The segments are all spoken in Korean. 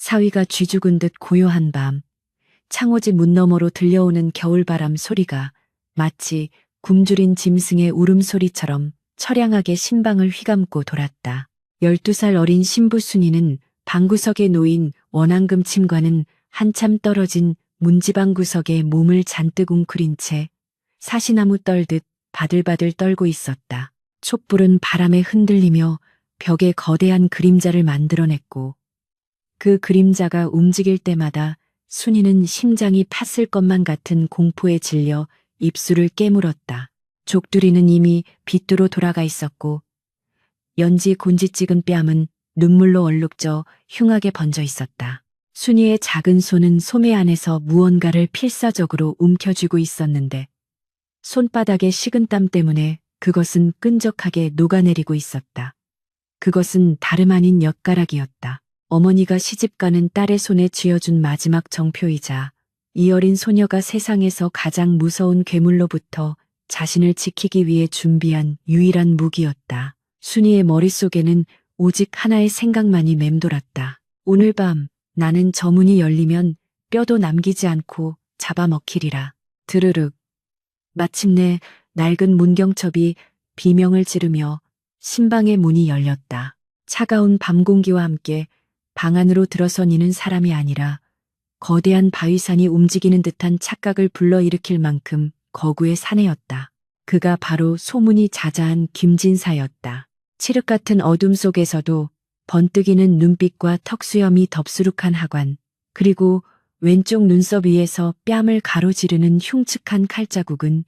사위가 쥐죽은 듯 고요한 밤, 창호지 문 너머로 들려오는 겨울바람 소리가 마치 굶주린 짐승의 울음소리처럼 처량하게 신방을 휘감고 돌았다. 12살 어린 신부 순이는 방구석에 놓인 원앙금 침과는 한참 떨어진 문지방 구석에 몸을 잔뜩 웅크린 채 사시나무 떨듯 바들바들 떨고 있었다. 촛불은 바람에 흔들리며 벽에 거대한 그림자를 만들어냈고 그 그림자가 움직일 때마다 순이는 심장이 팠을 것만 같은 공포에 질려 입술을 깨물었다. 족두리는 이미 빗두로 돌아가 있었고 연지 곤지 찍은 뺨은 눈물로 얼룩져 흉하게 번져 있었다. 순이의 작은 손은 소매 안에서 무언가를 필사적으로 움켜쥐고 있었는데 손바닥의 식은땀 때문에 그것은 끈적하게 녹아내리고 있었다. 그것은 다름 아닌 엿가락이었다. 어머니가 시집가는 딸의 손에 쥐어준 마지막 정표이자 이 어린 소녀가 세상에서 가장 무서운 괴물로부터 자신을 지키기 위해 준비한 유일한 무기였다. 순이의 머릿속에는 오직 하나의 생각만이 맴돌았다. 오늘 밤 나는 저 문이 열리면 뼈도 남기지 않고 잡아먹히리라. 드르륵. 마침내 낡은 문경첩이 비명을 지르며 신방의 문이 열렸다. 차가운 밤 공기와 함께 방 안으로 들어선 이는 사람이 아니라 거대한 바위산이 움직이는 듯한 착각을 불러일으킬 만큼 거구의 사내였다. 그가 바로 소문이 자자한 김진사였다. 칠흑 같은 어둠 속에서도 번뜩이는 눈빛과 턱수염이 덥수룩한 하관, 그리고 왼쪽 눈썹 위에서 뺨을 가로지르는 흉측한 칼자국은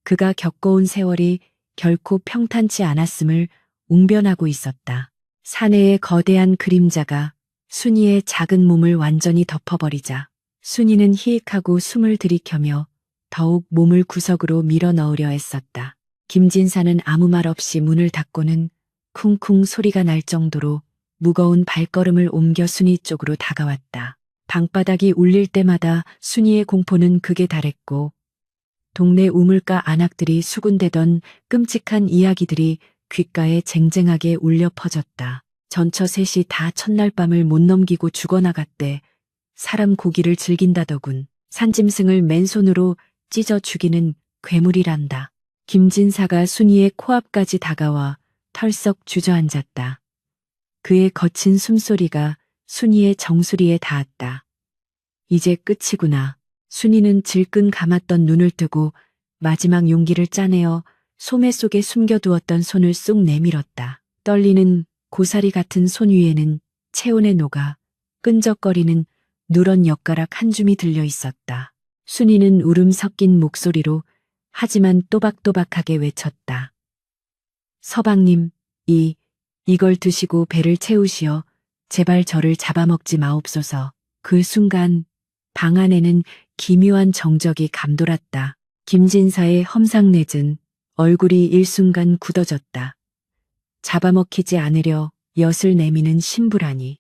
그가 겪어온 세월이 결코 평탄치 않았음을 웅변하고 있었다. 사내의 거대한 그림자가 순이의 작은 몸을 완전히 덮어버리자 순이는 히익하고 숨을 들이켜며 더욱 몸을 구석으로 밀어 넣으려 애썼다. 김진사는 아무 말 없이 문을 닫고는 쿵쿵 소리가 날 정도로 무거운 발걸음을 옮겨 순이 쪽으로 다가왔다. 방바닥이 울릴 때마다 순이의 공포는 극에 달했고 동네 우물가 안악들이 수군대던 끔찍한 이야기들이 귓가에 쟁쟁하게 울려 퍼졌다. 전처 셋이 다 첫날 밤을 못 넘기고 죽어나갔대. 사람 고기를 즐긴다더군. 산짐승을 맨손으로 찢어 죽이는 괴물이란다. 김진사가 순이의 코앞까지 다가와 털썩 주저앉았다. 그의 거친 숨소리가 순이의 정수리에 닿았다. 이제 끝이구나. 순이는 질끈 감았던 눈을 뜨고 마지막 용기를 짜내어 소매 속에 숨겨두었던 손을 쏙 내밀었다. 떨리는 고사리 같은 손 위에는 체온에 녹아 끈적거리는 누런 엿가락 한 줌이 들려 있었다. 순이는 울음 섞인 목소리로 하지만 또박또박하게 외쳤다. 서방님, 이걸 드시고 배를 채우시어 제발 저를 잡아먹지 마옵소서. 그 순간 방 안에는 기묘한 정적이 감돌았다. 김진사의 험상궂은 얼굴이 일순간 굳어졌다. 잡아먹히지 않으려 엿을 내미는 신부라니.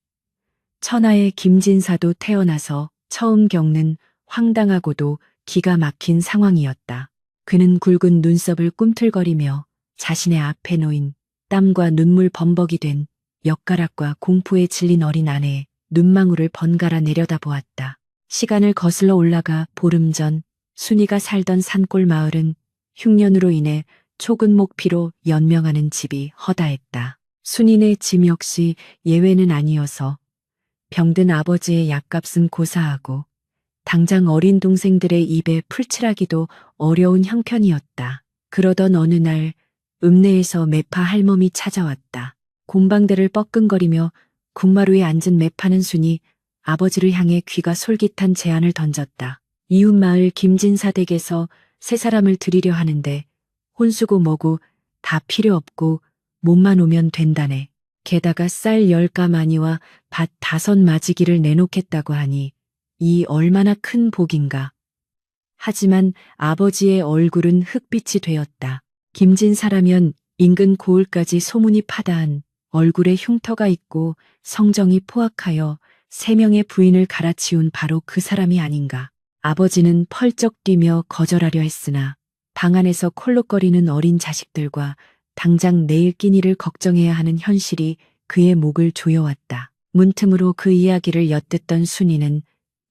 천하의 김진사도 태어나서 처음 겪는 황당하고도 기가 막힌 상황이었다. 그는 굵은 눈썹을 꿈틀거리며 자신의 앞에 놓인 땀과 눈물 범벅이 된 엿가락과 공포에 질린 어린 아내의 눈망울을 번갈아 내려다보았다. 시간을 거슬러 올라가 보름 전 순이가 살던 산골 마을은 흉년으로 인해 초근목 피로 연명하는 집이 허다했다. 순이네 집 역시 예외는 아니어서 병든 아버지의 약값은 고사하고 당장 어린 동생들의 입에 풀칠하기도 어려운 형편이었다. 그러던 어느 날 읍내에서 매파 할멈이 찾아왔다. 곰방대를 뻐끔거리며 국마루에 앉은 매파는 순이 아버지를 향해 귀가 솔깃한 제안을 던졌다. 이웃마을 김진사 댁에서 세 사람을 들이려 하는데 혼수고 뭐고 다 필요 없고 몸만 오면 된다네. 게다가 쌀 10가마니와 밭 5마지기를 내놓겠다고 하니 이 얼마나 큰 복인가. 하지만 아버지의 얼굴은 흑빛이 되었다. 김진사라면 인근 고을까지 소문이 파다한 얼굴에 흉터가 있고 성정이 포악하여 3명의 부인을 갈아치운 바로 그 사람이 아닌가. 아버지는 펄쩍 뛰며 거절하려 했으나 방 안에서 콜록거리는 어린 자식들과 당장 내일 끼니를 걱정해야 하는 현실이 그의 목을 조여왔다. 문틈으로 그 이야기를 엿듣던 순이는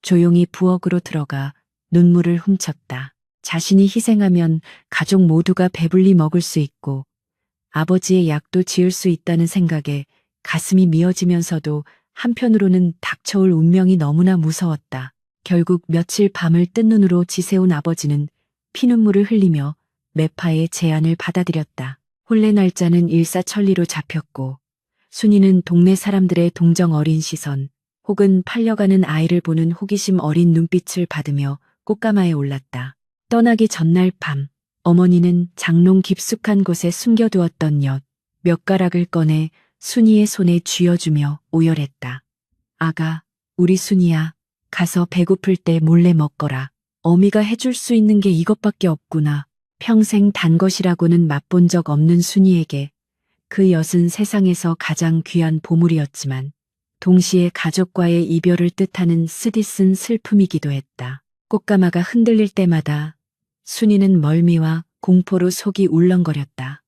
조용히 부엌으로 들어가 눈물을 훔쳤다. 자신이 희생하면 가족 모두가 배불리 먹을 수 있고 아버지의 약도 지을 수 있다는 생각에 가슴이 미어지면서도 한편으로는 닥쳐올 운명이 너무나 무서웠다. 결국 며칠 밤을 뜬 눈으로 지새운 아버지는 피눈물을 흘리며 매파의 제안을 받아들였다. 혼례 날짜는 일사천리로 잡혔고 순이는 동네 사람들의 동정 어린 시선 혹은 팔려가는 아이를 보는 호기심 어린 눈빛을 받으며 꽃가마에 올랐다. 떠나기 전날 밤 어머니는 장롱 깊숙한 곳에 숨겨두었던 몇 가락을 꺼내 순이의 손에 쥐어주며 오열했다. 아가, 우리 순이야. 가서 배고플 때 몰래 먹거라. 어미가 해줄 수 있는 게 이것밖에 없구나. 평생 단 것이라고는 맛본 적 없는 순이에게 그 엿은 세상에서 가장 귀한 보물이었지만 동시에 가족과의 이별을 뜻하는 쓰디쓴 슬픔이기도 했다. 꽃가마가 흔들릴 때마다 순이는 멀미와 공포로 속이 울렁거렸다.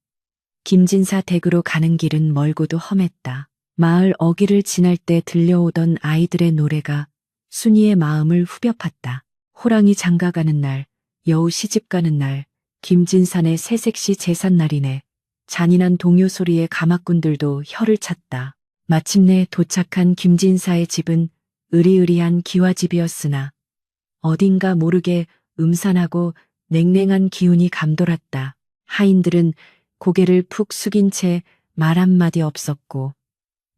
김진사 댁으로 가는 길은 멀고도 험했다. 마을 어귀를 지날 때 들려오던 아이들의 노래가 순이의 마음을 후벼 팠다. 호랑이 장가가는 날, 여우 시집가는 날, 김진산의 새색시 제삿날이네. 잔인한 동요 소리에 가마꾼들도 혀를 찼다. 마침내 도착한 김진사의 집은 으리으리한 기와집이었으나 어딘가 모르게 음산하고 냉랭한 기운이 감돌았다. 하인들은 고개를 푹 숙인 채 말 한마디 없었고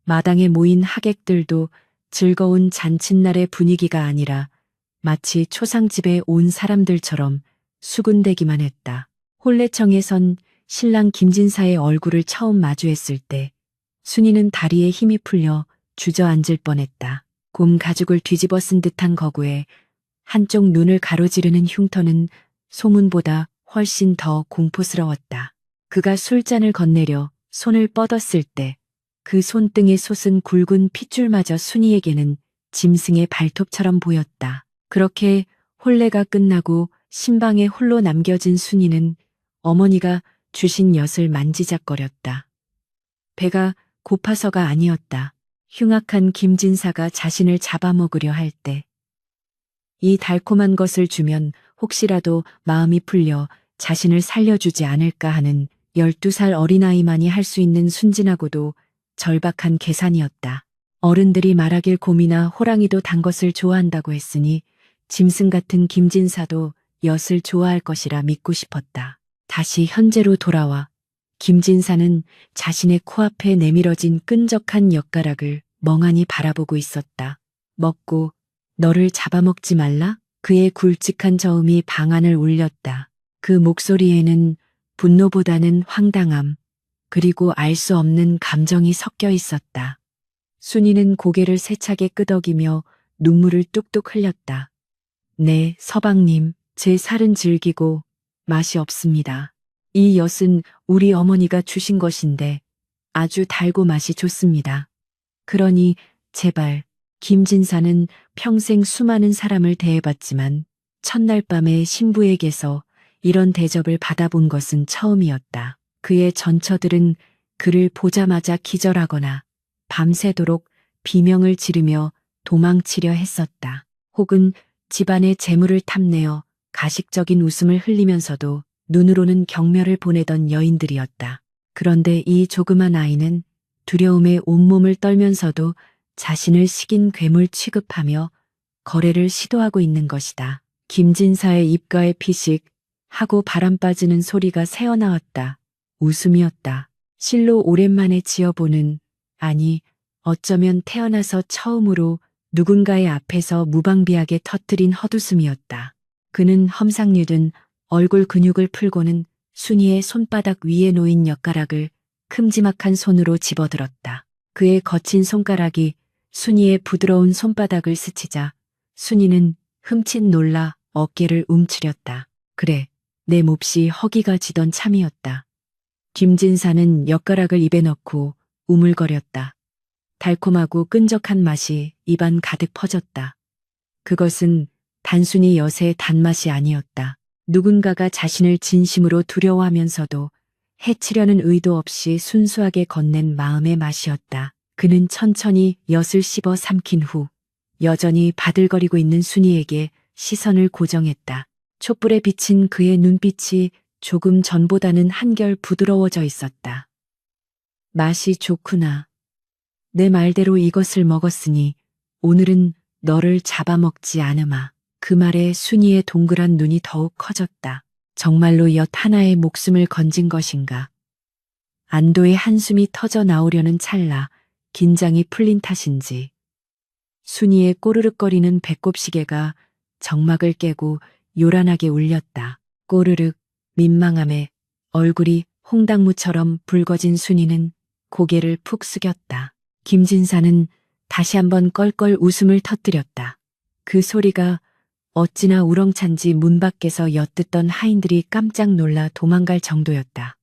마당에 모인 하객들도 즐거운 잔칫날의 분위기가 아니라 마치 초상집에 온 사람들처럼 수군대기만 했다. 혼례청에선 신랑 김진사의 얼굴을 처음 마주했을 때 순이는 다리에 힘이 풀려 주저앉을 뻔했다. 곰 가죽을 뒤집어 쓴 듯한 거구에 한쪽 눈을 가로지르는 흉터는 소문보다 훨씬 더 공포스러웠다. 그가 술잔을 건네려 손을 뻗었을 때 그 손등에 솟은 굵은 핏줄마저 순이에게는 짐승의 발톱처럼 보였다. 그렇게 혼례가 끝나고 신방에 홀로 남겨진 순이는 어머니가 주신 엿을 만지작거렸다. 배가 고파서가 아니었다. 흉악한 김진사가 자신을 잡아먹으려 할 때 이 달콤한 것을 주면 혹시라도 마음이 풀려 자신을 살려주지 않을까 하는 12살 어린아이만이 할 수 있는 순진하고도 절박한 계산이었다. 어른들이 말하길 곰이나 호랑이도 단 것을 좋아한다고 했으니 짐승 같은 김진사도 엿을 좋아할 것이라 믿고 싶었다. 다시 현재로 돌아와 김진사는 자신의 코앞에 내밀어진 끈적한 엿가락을 멍하니 바라보고 있었다. 먹고 너를 잡아먹지 말라? 그의 굵직한 저음이 방안을 울렸다. 그 목소리에는 분노보다는 황당함, 그리고 알 수 없는 감정이 섞여 있었다. 순이는 고개를 세차게 끄덕이며 눈물을 뚝뚝 흘렸다. 네, 서방님, 제 살은 질기고 맛이 없습니다. 이 엿은 우리 어머니가 주신 것인데 아주 달고 맛이 좋습니다. 그러니 제발, 김진사는 평생 수많은 사람을 대해봤지만 첫날 밤에 신부에게서 이런 대접을 받아본 것은 처음이었다. 그의 전처들은 그를 보자마자 기절하거나 밤새도록 비명을 지르며 도망치려 했었다. 혹은 집안의 재물을 탐내어 가식적인 웃음을 흘리면서도 눈으로는 경멸을 보내던 여인들이었다. 그런데 이 조그만 아이는 두려움에 온몸을 떨면서도 자신을 식인 괴물 취급하며 거래를 시도하고 있는 것이다. 김진사의 입가에 피식 하고 바람 빠지는 소리가 새어나왔다. 웃음이었다. 실로 오랜만에 지어보는, 아니 어쩌면 태어나서 처음으로 누군가의 앞에서 무방비하게 터뜨린 헛웃음이었다. 그는 험상궂은 얼굴 근육을 풀고는 순이의 손바닥 위에 놓인 엿가락을 큼지막한 손으로 집어들었다. 그의 거친 손가락이 순이의 부드러운 손바닥을 스치자 순이는 흠칫 놀라 어깨를 움츠렸다. 그래, 내 몹시 허기가 지던 참이었다. 김진사는 엿가락을 입에 넣고 우물거렸다. 달콤하고 끈적한 맛이 입안 가득 퍼졌다. 그것은 단순히 엿의 단맛이 아니었다. 누군가가 자신을 진심으로 두려워하면서도 해치려는 의도 없이 순수하게 건넨 마음의 맛이었다. 그는 천천히 엿을 씹어 삼킨 후 여전히 바들거리고 있는 순이에게 시선을 고정했다. 촛불에 비친 그의 눈빛이 조금 전보다는 한결 부드러워져 있었다. 맛이 좋구나. 내 말대로 이것을 먹었으니 오늘은 너를 잡아먹지 않으마. 그 말에 순이의 동그란 눈이 더욱 커졌다. 정말로 엿 하나에 목숨을 건진 것인가. 안도의 한숨이 터져 나오려는 찰나 긴장이 풀린 탓인지 순이의 꼬르륵거리는 배꼽시계가 정막을 깨고 요란하게 울렸다. 꼬르륵 민망함에 얼굴이 홍당무처럼 붉어진 순이는 고개를 푹 숙였다. 김진사는 다시 한번 껄껄 웃음을 터뜨렸다. 그 소리가 어찌나 우렁찬지 문 밖에서 엿듣던 하인들이 깜짝 놀라 도망갈 정도였다.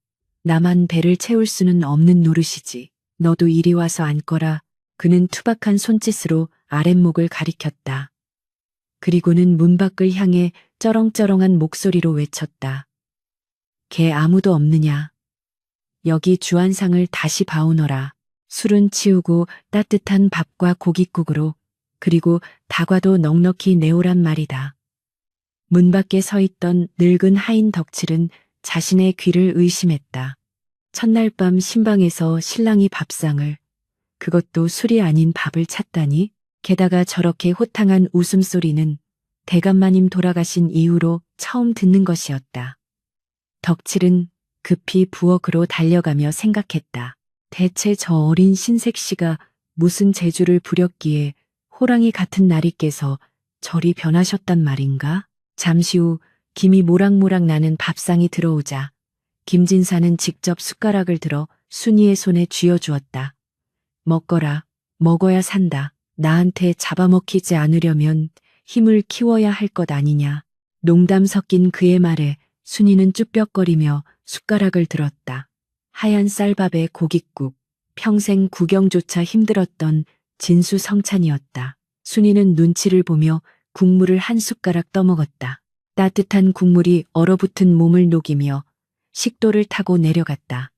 나만 배를 채울 수는 없는 노릇이지. 너도 이리 와서 앉거라. 그는 투박한 손짓으로 아랫목을 가리켰다. 그리고는 문 밖을 향해 쩌렁쩌렁한 목소리로 외쳤다. 개 아무도 없느냐. 여기 주안상을 다시 봐오너라. 술은 치우고 따뜻한 밥과 고깃국으로 그리고 다과도 넉넉히 내오란 말이다. 문 밖에 서 있던 늙은 하인 덕칠은 자신의 귀를 의심했다. 첫날 밤 신방에서 신랑이 밥상을, 그것도 술이 아닌 밥을 찾다니. 게다가 저렇게 호탕한 웃음소리는 대감마님 돌아가신 이후로 처음 듣는 것이었다. 덕칠은 급히 부엌으로 달려가며 생각했다. 대체 저 어린 신색씨가 무슨 재주를 부렸기에 호랑이 같은 날이 깨서 저리 변하셨단 말인가? 잠시 후 김이 모락모락 나는 밥상이 들어오자 김진사는 직접 숟가락을 들어 순이의 손에 쥐어주었다. 먹거라. 먹어야 산다. 나한테 잡아먹히지 않으려면 힘을 키워야 할 것 아니냐. 농담 섞인 그의 말에 순이는 쭈뼛거리며 숟가락을 들었다. 하얀 쌀밥에 고깃국, 평생 구경조차 힘들었던 진수성찬이었다. 순이는 눈치를 보며 국물을 한 숟가락 떠먹었다. 따뜻한 국물이 얼어붙은 몸을 녹이며 식도를 타고 내려갔다.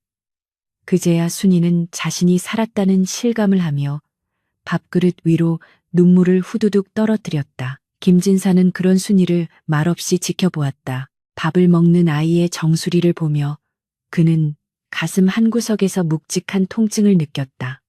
그제야 순이는 자신이 살았다는 실감을 하며 밥그릇 위로 눈물을 후두둑 떨어뜨렸다. 김진사는 그런 순이를 말없이 지켜보았다. 밥을 먹는 아이의 정수리를 보며 그는 가슴 한구석에서 묵직한 통증을 느꼈다.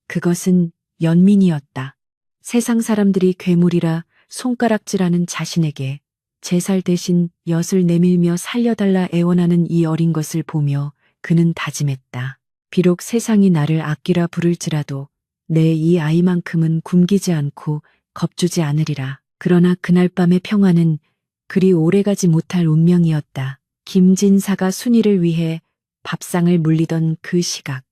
그것은 연민이었다. 세상 사람들이 괴물이라 손가락질하는 자신에게 제살 대신 엿을 내밀며 살려달라 애원하는 이 어린 것을 보며 그는 다짐했다. 비록 세상이 나를 아끼라 부를지라도 내 이 아이만큼은 굶기지 않고 겁주지 않으리라. 그러나 그날 밤의 평화는 그리 오래가지 못할 운명이었다. 김진사가 순이를 위해 밥상을 물리던 그 시각.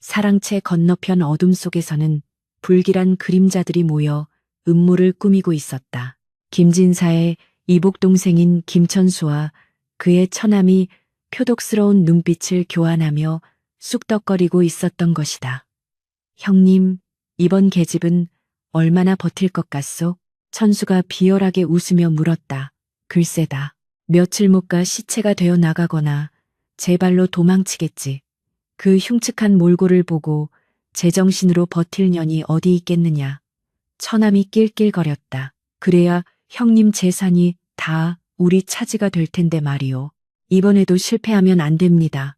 사랑채 건너편 어둠 속에서는 불길한 그림자들이 모여 음모를 꾸미고 있었다. 김진사의 이복 동생인 김천수와 그의 처남이 표독스러운 눈빛을 교환하며 쑥덕거리고 있었던 것이다. 형님, 이번 계집은 얼마나 버틸 것 같소? 천수가 비열하게 웃으며 물었다. 글쎄다. 며칠 못 가 시체가 되어 나가거나 제 발로 도망치겠지. 그 흉측한 몰골을 보고 제정신으로 버틸 년이 어디 있겠느냐. 처남이 낄낄거렸다. 그래야 형님 재산이 다 우리 차지가 될 텐데 말이오. 이번에도 실패하면 안 됩니다.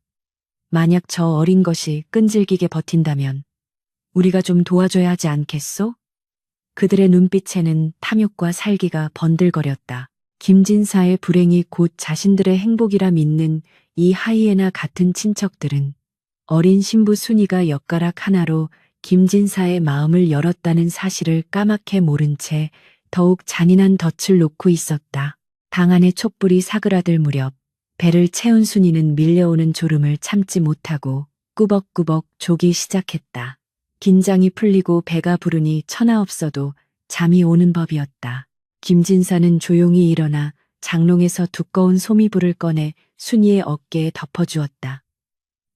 만약 저 어린 것이 끈질기게 버틴다면 우리가 좀 도와줘야 하지 않겠소? 그들의 눈빛에는 탐욕과 살기가 번들거렸다. 김진사의 불행이 곧 자신들의 행복이라 믿는 이 하이에나 같은 친척들은 어린 신부 순이가 엿가락 하나로 김진사의 마음을 열었다는 사실을 까맣게 모른 채 더욱 잔인한 덫을 놓고 있었다. 방 안의 촛불이 사그라들 무렵 배를 채운 순이는 밀려오는 졸음을 참지 못하고 꾸벅꾸벅 조기 시작했다. 긴장이 풀리고 배가 부르니 천하 없어도 잠이 오는 법이었다. 김진사는 조용히 일어나 장롱에서 두꺼운 소미불을 꺼내 순이의 어깨에 덮어주었다.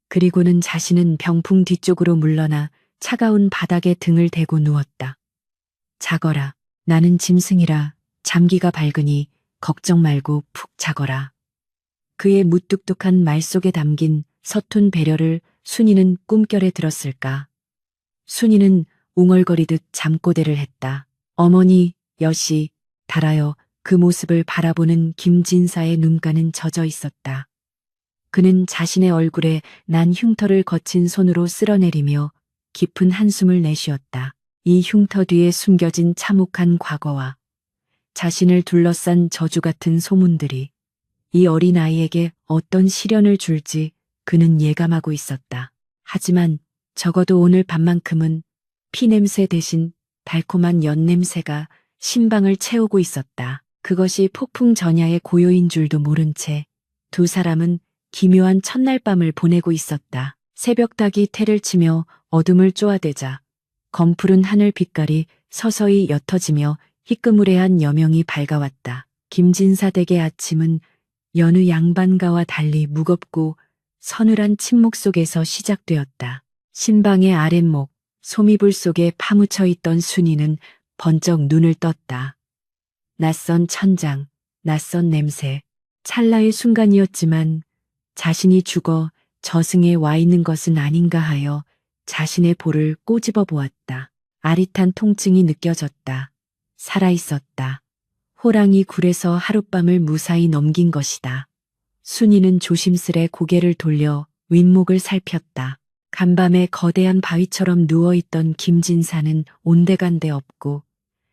그리고는 자신은 병풍 뒤쪽으로 물러나 차가운 바닥에 등을 대고 누웠다. 자거라. 나는 짐승이라 잠기가 밝으니 걱정 말고 푹 자거라. 그의 무뚝뚝한 말 속에 담긴 서툰 배려를 순이는 꿈결에 들었을까. 순이는 웅얼거리듯 잠꼬대를 했다. 어머니, 여시, 달아요. 그 모습을 바라보는 김진사의 눈가는 젖어 있었다. 그는 자신의 얼굴에 난 흉터를 거친 손으로 쓸어내리며 깊은 한숨을 내쉬었다. 이 흉터 뒤에 숨겨진 참혹한 과거와 자신을 둘러싼 저주 같은 소문들이 이 어린아이에게 어떤 시련을 줄지 그는 예감하고 있었다. 하지만 적어도 오늘 밤만큼은 피냄새 대신 달콤한 연냄새가 심방을 채우고 있었다. 그것이 폭풍 전야의 고요인 줄도 모른 채 두 사람은 기묘한 첫날 밤을 보내고 있었다. 새벽닭이 태를 치며 어둠을 쪼아대자 검푸른 하늘 빛깔이 서서히 옅어지며 희끄무레한 여명이 밝아왔다. 김진사 댁의 아침은 여느 양반가와 달리 무겁고 서늘한 침묵 속에서 시작되었다. 신방의 아랫목, 소미불 속에 파묻혀 있던 순이는 번쩍 눈을 떴다. 낯선 천장, 낯선 냄새, 찰나의 순간이었지만 자신이 죽어 저승에 와 있는 것은 아닌가 하여 자신의 볼을 꼬집어 보았다. 아릿한 통증이 느껴졌다. 살아있었다. 호랑이 굴에서 하룻밤을 무사히 넘긴 것이다. 순이는 조심스레 고개를 돌려 윗목을 살폈다. 간밤에 거대한 바위처럼 누워있던 김진사는 온데간데 없고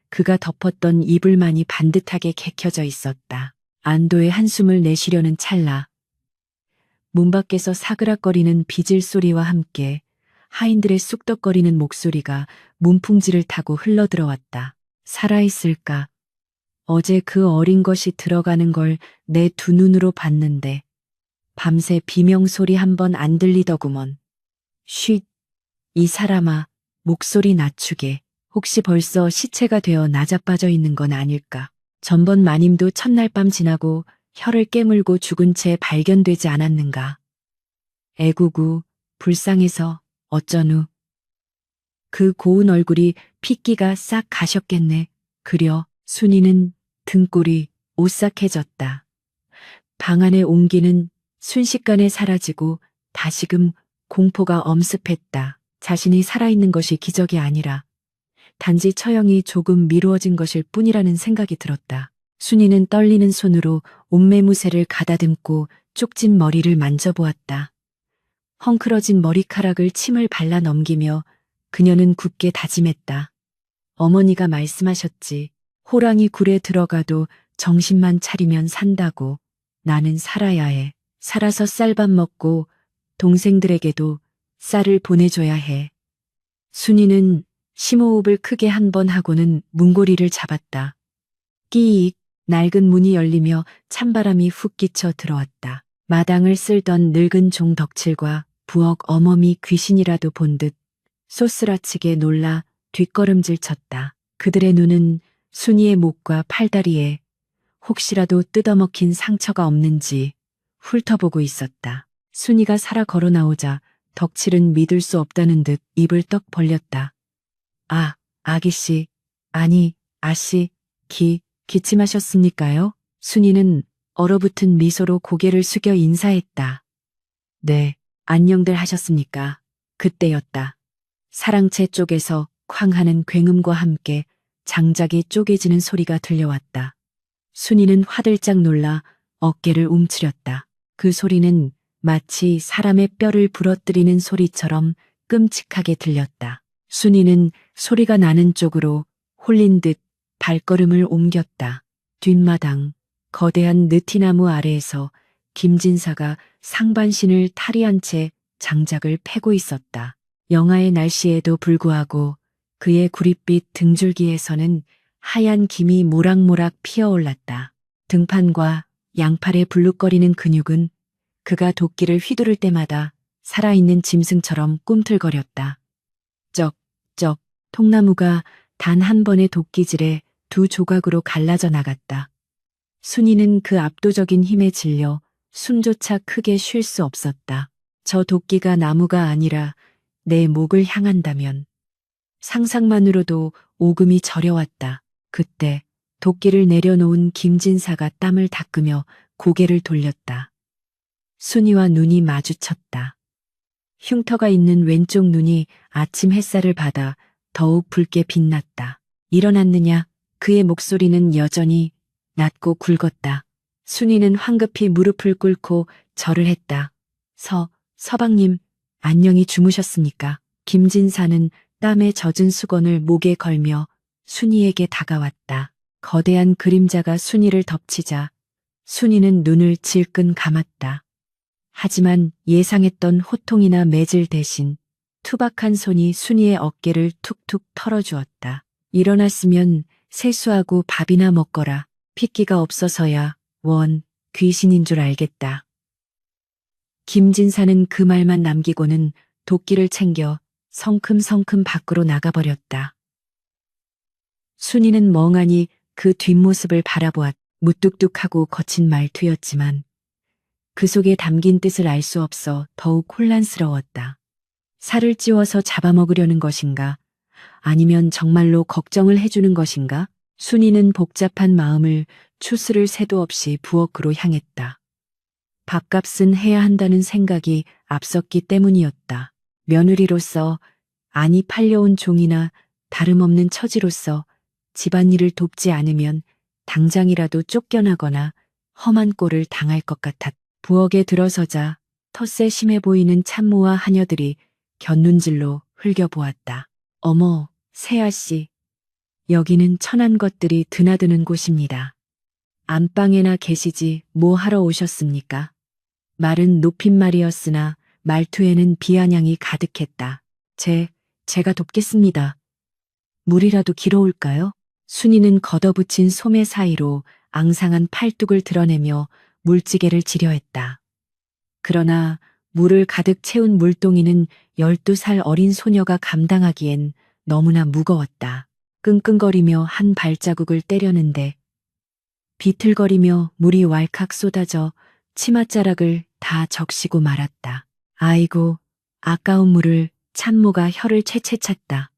그가 덮었던 이불만이 반듯하게 개켜져 있었다. 안도의 한숨을 내쉬려는 찰나 문 밖에서 사그락거리는 비질 소리와 함께 하인들의 쑥덕거리는 목소리가 문풍지를 타고 흘러들어왔다. 살아있을까? 어제 그 어린 것이 들어가는 걸 내 두 눈으로 봤는데 밤새 비명소리 한 번 안 들리더구먼. 쉿! 이 사람아, 목소리 낮추게. 혹시 벌써 시체가 되어 나자빠져 있는 건 아닐까? 전번 마님도 첫날 밤 지나고 혀를 깨물고 죽은 채 발견되지 않았는가? 애구구, 불쌍해서 어쩌누. 그 고운 얼굴이 핏기가 싹 가셨겠네. 그려 순이는 등골이 오싹해졌다. 방 안의 온기는 순식간에 사라지고 다시금 공포가 엄습했다. 자신이 살아있는 것이 기적이 아니라 단지 처형이 조금 미루어진 것일 뿐이라는 생각이 들었다. 순이는 떨리는 손으로 옷매무새를 가다듬고 쪽진 머리를 만져보았다. 헝클어진 머리카락을 침을 발라 넘기며 그녀는 굳게 다짐했다. 어머니가 말씀하셨지. 호랑이 굴에 들어가도 정신만 차리면 산다고. 나는 살아야 해. 살아서 쌀밥 먹고 동생들에게도 쌀을 보내줘야 해. 순이는 심호흡을 크게 한 번 하고는 문고리를 잡았다. 끼익, 낡은 문이 열리며 찬바람이 훅 끼쳐 들어왔다. 마당을 쓸던 늙은 종 덕칠과 부엌 어머니 귀신이라도 본 듯 쏘스라치게 놀라 뒷걸음질 쳤다. 그들의 눈은 순이의 목과 팔다리에 혹시라도 뜯어먹힌 상처가 없는지 훑어보고 있었다. 순이가 살아 걸어 나오자 덕칠은 믿을 수 없다는 듯 입을 떡 벌렸다. 아, 아기씨, 아니, 아씨, 기침하셨습니까요? 순이는 얼어붙은 미소로 고개를 숙여 인사했다. 네, 안녕들 하셨습니까? 그때였다. 사랑채 쪽에서 쾅 하는 굉음과 함께 장작이 쪼개지는 소리가 들려왔다. 순이는 화들짝 놀라 어깨를 움츠렸다. 그 소리는 마치 사람의 뼈를 부러뜨리는 소리처럼 끔찍하게 들렸다. 순이는 소리가 나는 쪽으로 홀린 듯 발걸음을 옮겼다. 뒷마당, 거대한 느티나무 아래에서 김진사가 상반신을 탈의한 채 장작을 패고 있었다. 영하의 날씨에도 불구하고 그의 구릿빛 등줄기에서는 하얀 김이 모락모락 피어올랐다. 등판과 양팔의 불룩거리는 근육은 그가 도끼를 휘두를 때마다 살아있는 짐승처럼 꿈틀거렸다. 쩍쩍 통나무가 단 한 번의 도끼질에 두 조각으로 갈라져 나갔다. 순이는 그 압도적인 힘에 질려 숨조차 크게 쉴 수 없었다. 저 도끼가 나무가 아니라 내 목을 향한다면 상상만으로도 오금이 저려왔다. 그때 도끼를 내려놓은 김진사가 땀을 닦으며 고개를 돌렸다. 순이와 눈이 마주쳤다. 흉터가 있는 왼쪽 눈이 아침 햇살을 받아 더욱 붉게 빛났다. 일어났느냐? 그의 목소리는 여전히 낮고 굵었다. 순이는 황급히 무릎을 꿇고 절을 했다. 서방님, 안녕히 주무셨습니까? 김진사는 땀에 젖은 수건을 목에 걸며 순이에게 다가왔다. 거대한 그림자가 순이를 덮치자 순이는 눈을 질끈 감았다. 하지만 예상했던 호통이나 매질 대신 투박한 손이 순이의 어깨를 툭툭 털어주었다. 일어났으면 세수하고 밥이나 먹거라. 핏기가 없어서야 귀신인 줄 알겠다. 김진사는 그 말만 남기고는 도끼를 챙겨 성큼성큼 밖으로 나가버렸다. 순이는 멍하니 그 뒷모습을 바라보았다. 무뚝뚝하고 거친 말투였지만 그 속에 담긴 뜻을 알 수 없어 더욱 혼란스러웠다. 살을 찌워서 잡아먹으려는 것인가? 아니면 정말로 걱정을 해주는 것인가? 순이는 복잡한 마음을 추스를 새도 없이 부엌으로 향했다. 밥값은 해야 한다는 생각이 앞섰기 때문이었다. 며느리로서, 아니 팔려온 종이나 다름없는 처지로서 집안일을 돕지 않으면 당장이라도 쫓겨나거나 험한 꼴을 당할 것 같았다. 부엌에 들어서자 텃세 심해 보이는 참모와 하녀들이 곁눈질로 흘겨보았다. 어머, 세아씨. 여기는 천한 것들이 드나드는 곳입니다. 안방에나 계시지 뭐 하러 오셨습니까? 말은 높임말이었으나 말투에는 비아냥이 가득했다. 제가 돕겠습니다. 물이라도 길어올까요? 순이는 걷어붙인 소매 사이로 앙상한 팔뚝을 드러내며 물지개를 지려 했다. 그러나 물을 가득 채운 물동이는 12살 어린 소녀가 감당하기엔 너무나 무거웠다. 끙끙거리며 한 발자국을 때려는데 비틀거리며 물이 왈칵 쏟아져 치맛자락을 다 적시고 말았다. 아이고, 아까운 물을 참모가 혀를 채채 찼다.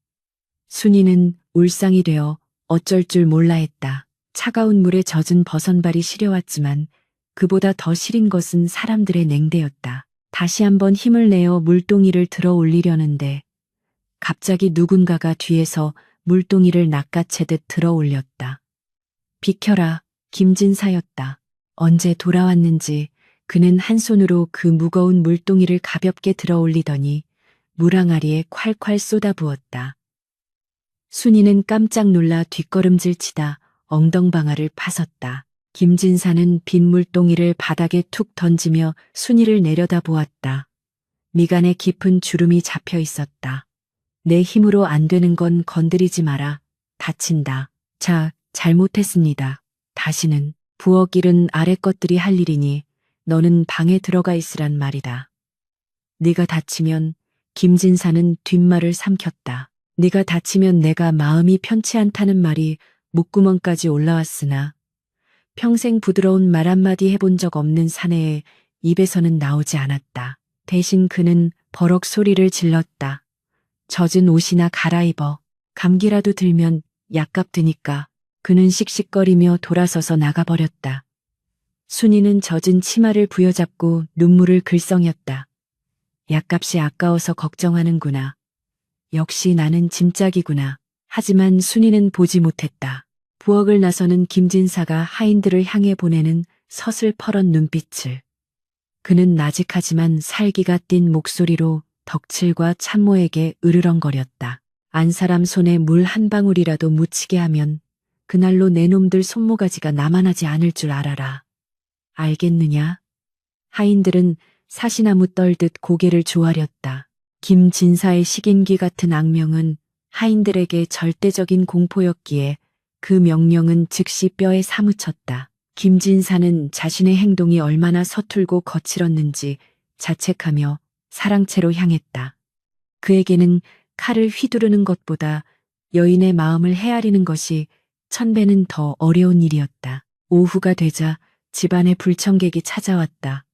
순이는 울상이 되어 어쩔 줄 몰라 했다. 차가운 물에 젖은 버선발이 시려왔지만 그보다 더 시린 것은 사람들의 냉대였다. 다시 한번 힘을 내어 물동이를 들어 올리려는데 갑자기 누군가가 뒤에서 물동이를 낚아채듯 들어 올렸다. 비켜라, 김진사였다. 언제 돌아왔는지 그는 한 손으로 그 무거운 물동이를 가볍게 들어 올리더니 물항아리에 콸콸 쏟아부었다. 순이는 깜짝 놀라 뒷걸음질 치다 엉덩방아를 파섰다. 김진사는 빈 물동이를 바닥에 툭 던지며 순이를 내려다보았다. 미간에 깊은 주름이 잡혀 있었다. 내 힘으로 안 되는 건 건드리지 마라. 다친다. 잘못했습니다. 다시는 부엌 일은 아래 것들이 할 일이니 너는 방에 들어가 있으란 말이다. 네가 다치면 김진사는 뒷말을 삼켰다. 네가 다치면 내가 마음이 편치 않다는 말이 목구멍까지 올라왔으나 평생 부드러운 말 한마디 해본 적 없는 사내의 입에서는 나오지 않았다. 대신 그는 버럭 소리를 질렀다. 젖은 옷이나 갈아입어. 감기라도 들면 약값 드니까. 그는 씩씩거리며 돌아서서 나가버렸다. 순이는 젖은 치마를 부여잡고 눈물을 글썽였다. 약값이 아까워서 걱정하는구나. 역시 나는 짐짝이구나. 하지만 순이는 보지 못했다. 부엌을 나서는 김진사가 하인들을 향해 보내는 서슬퍼런 눈빛을. 그는 나직하지만 살기가 띤 목소리로 덕칠과 참모에게 으르렁거렸다. 안 사람 손에 물 한 방울이라도 묻히게 하면 그날로 내 놈들 손모가지가 남아나지 않을 줄 알아라. 알겠느냐? 하인들은 사시나무 떨듯 고개를 조아렸다. 김진사의 식인귀 같은 악명은 하인들에게 절대적인 공포였기에 그 명령은 즉시 뼈에 사무쳤다. 김진사는 자신의 행동이 얼마나 서툴고 거칠었는지 자책하며 사랑채로 향했다. 그에게는 칼을 휘두르는 것보다 여인의 마음을 헤아리는 것이 1000배는 더 어려운 일이었다. 오후가 되자 집안에 불청객이 찾아왔다.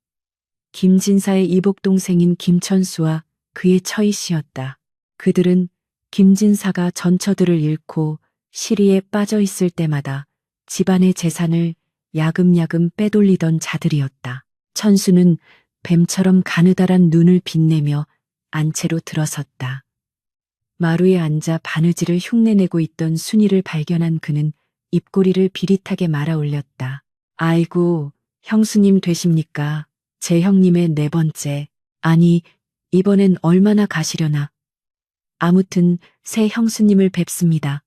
김진사의 이복동생인 김천수와 그의 처이씨였다. 그들은 김진사가 전처들을 잃고 시리에 빠져 있을 때마다 집안의 재산을 야금야금 빼돌리던 자들이었다. 천수는 뱀처럼 가느다란 눈을 빛내며 안채로 들어섰다. 마루에 앉아 바느질을 흉내내고 있던 순이를 발견한 그는 입꼬리를 비릿하게 말아 올렸다. 아이고, 형수님 되십니까? 제 형님의 네 번째. 아니, 이번엔 얼마나 가시려나. 아무튼 새 형수님을 뵙습니다.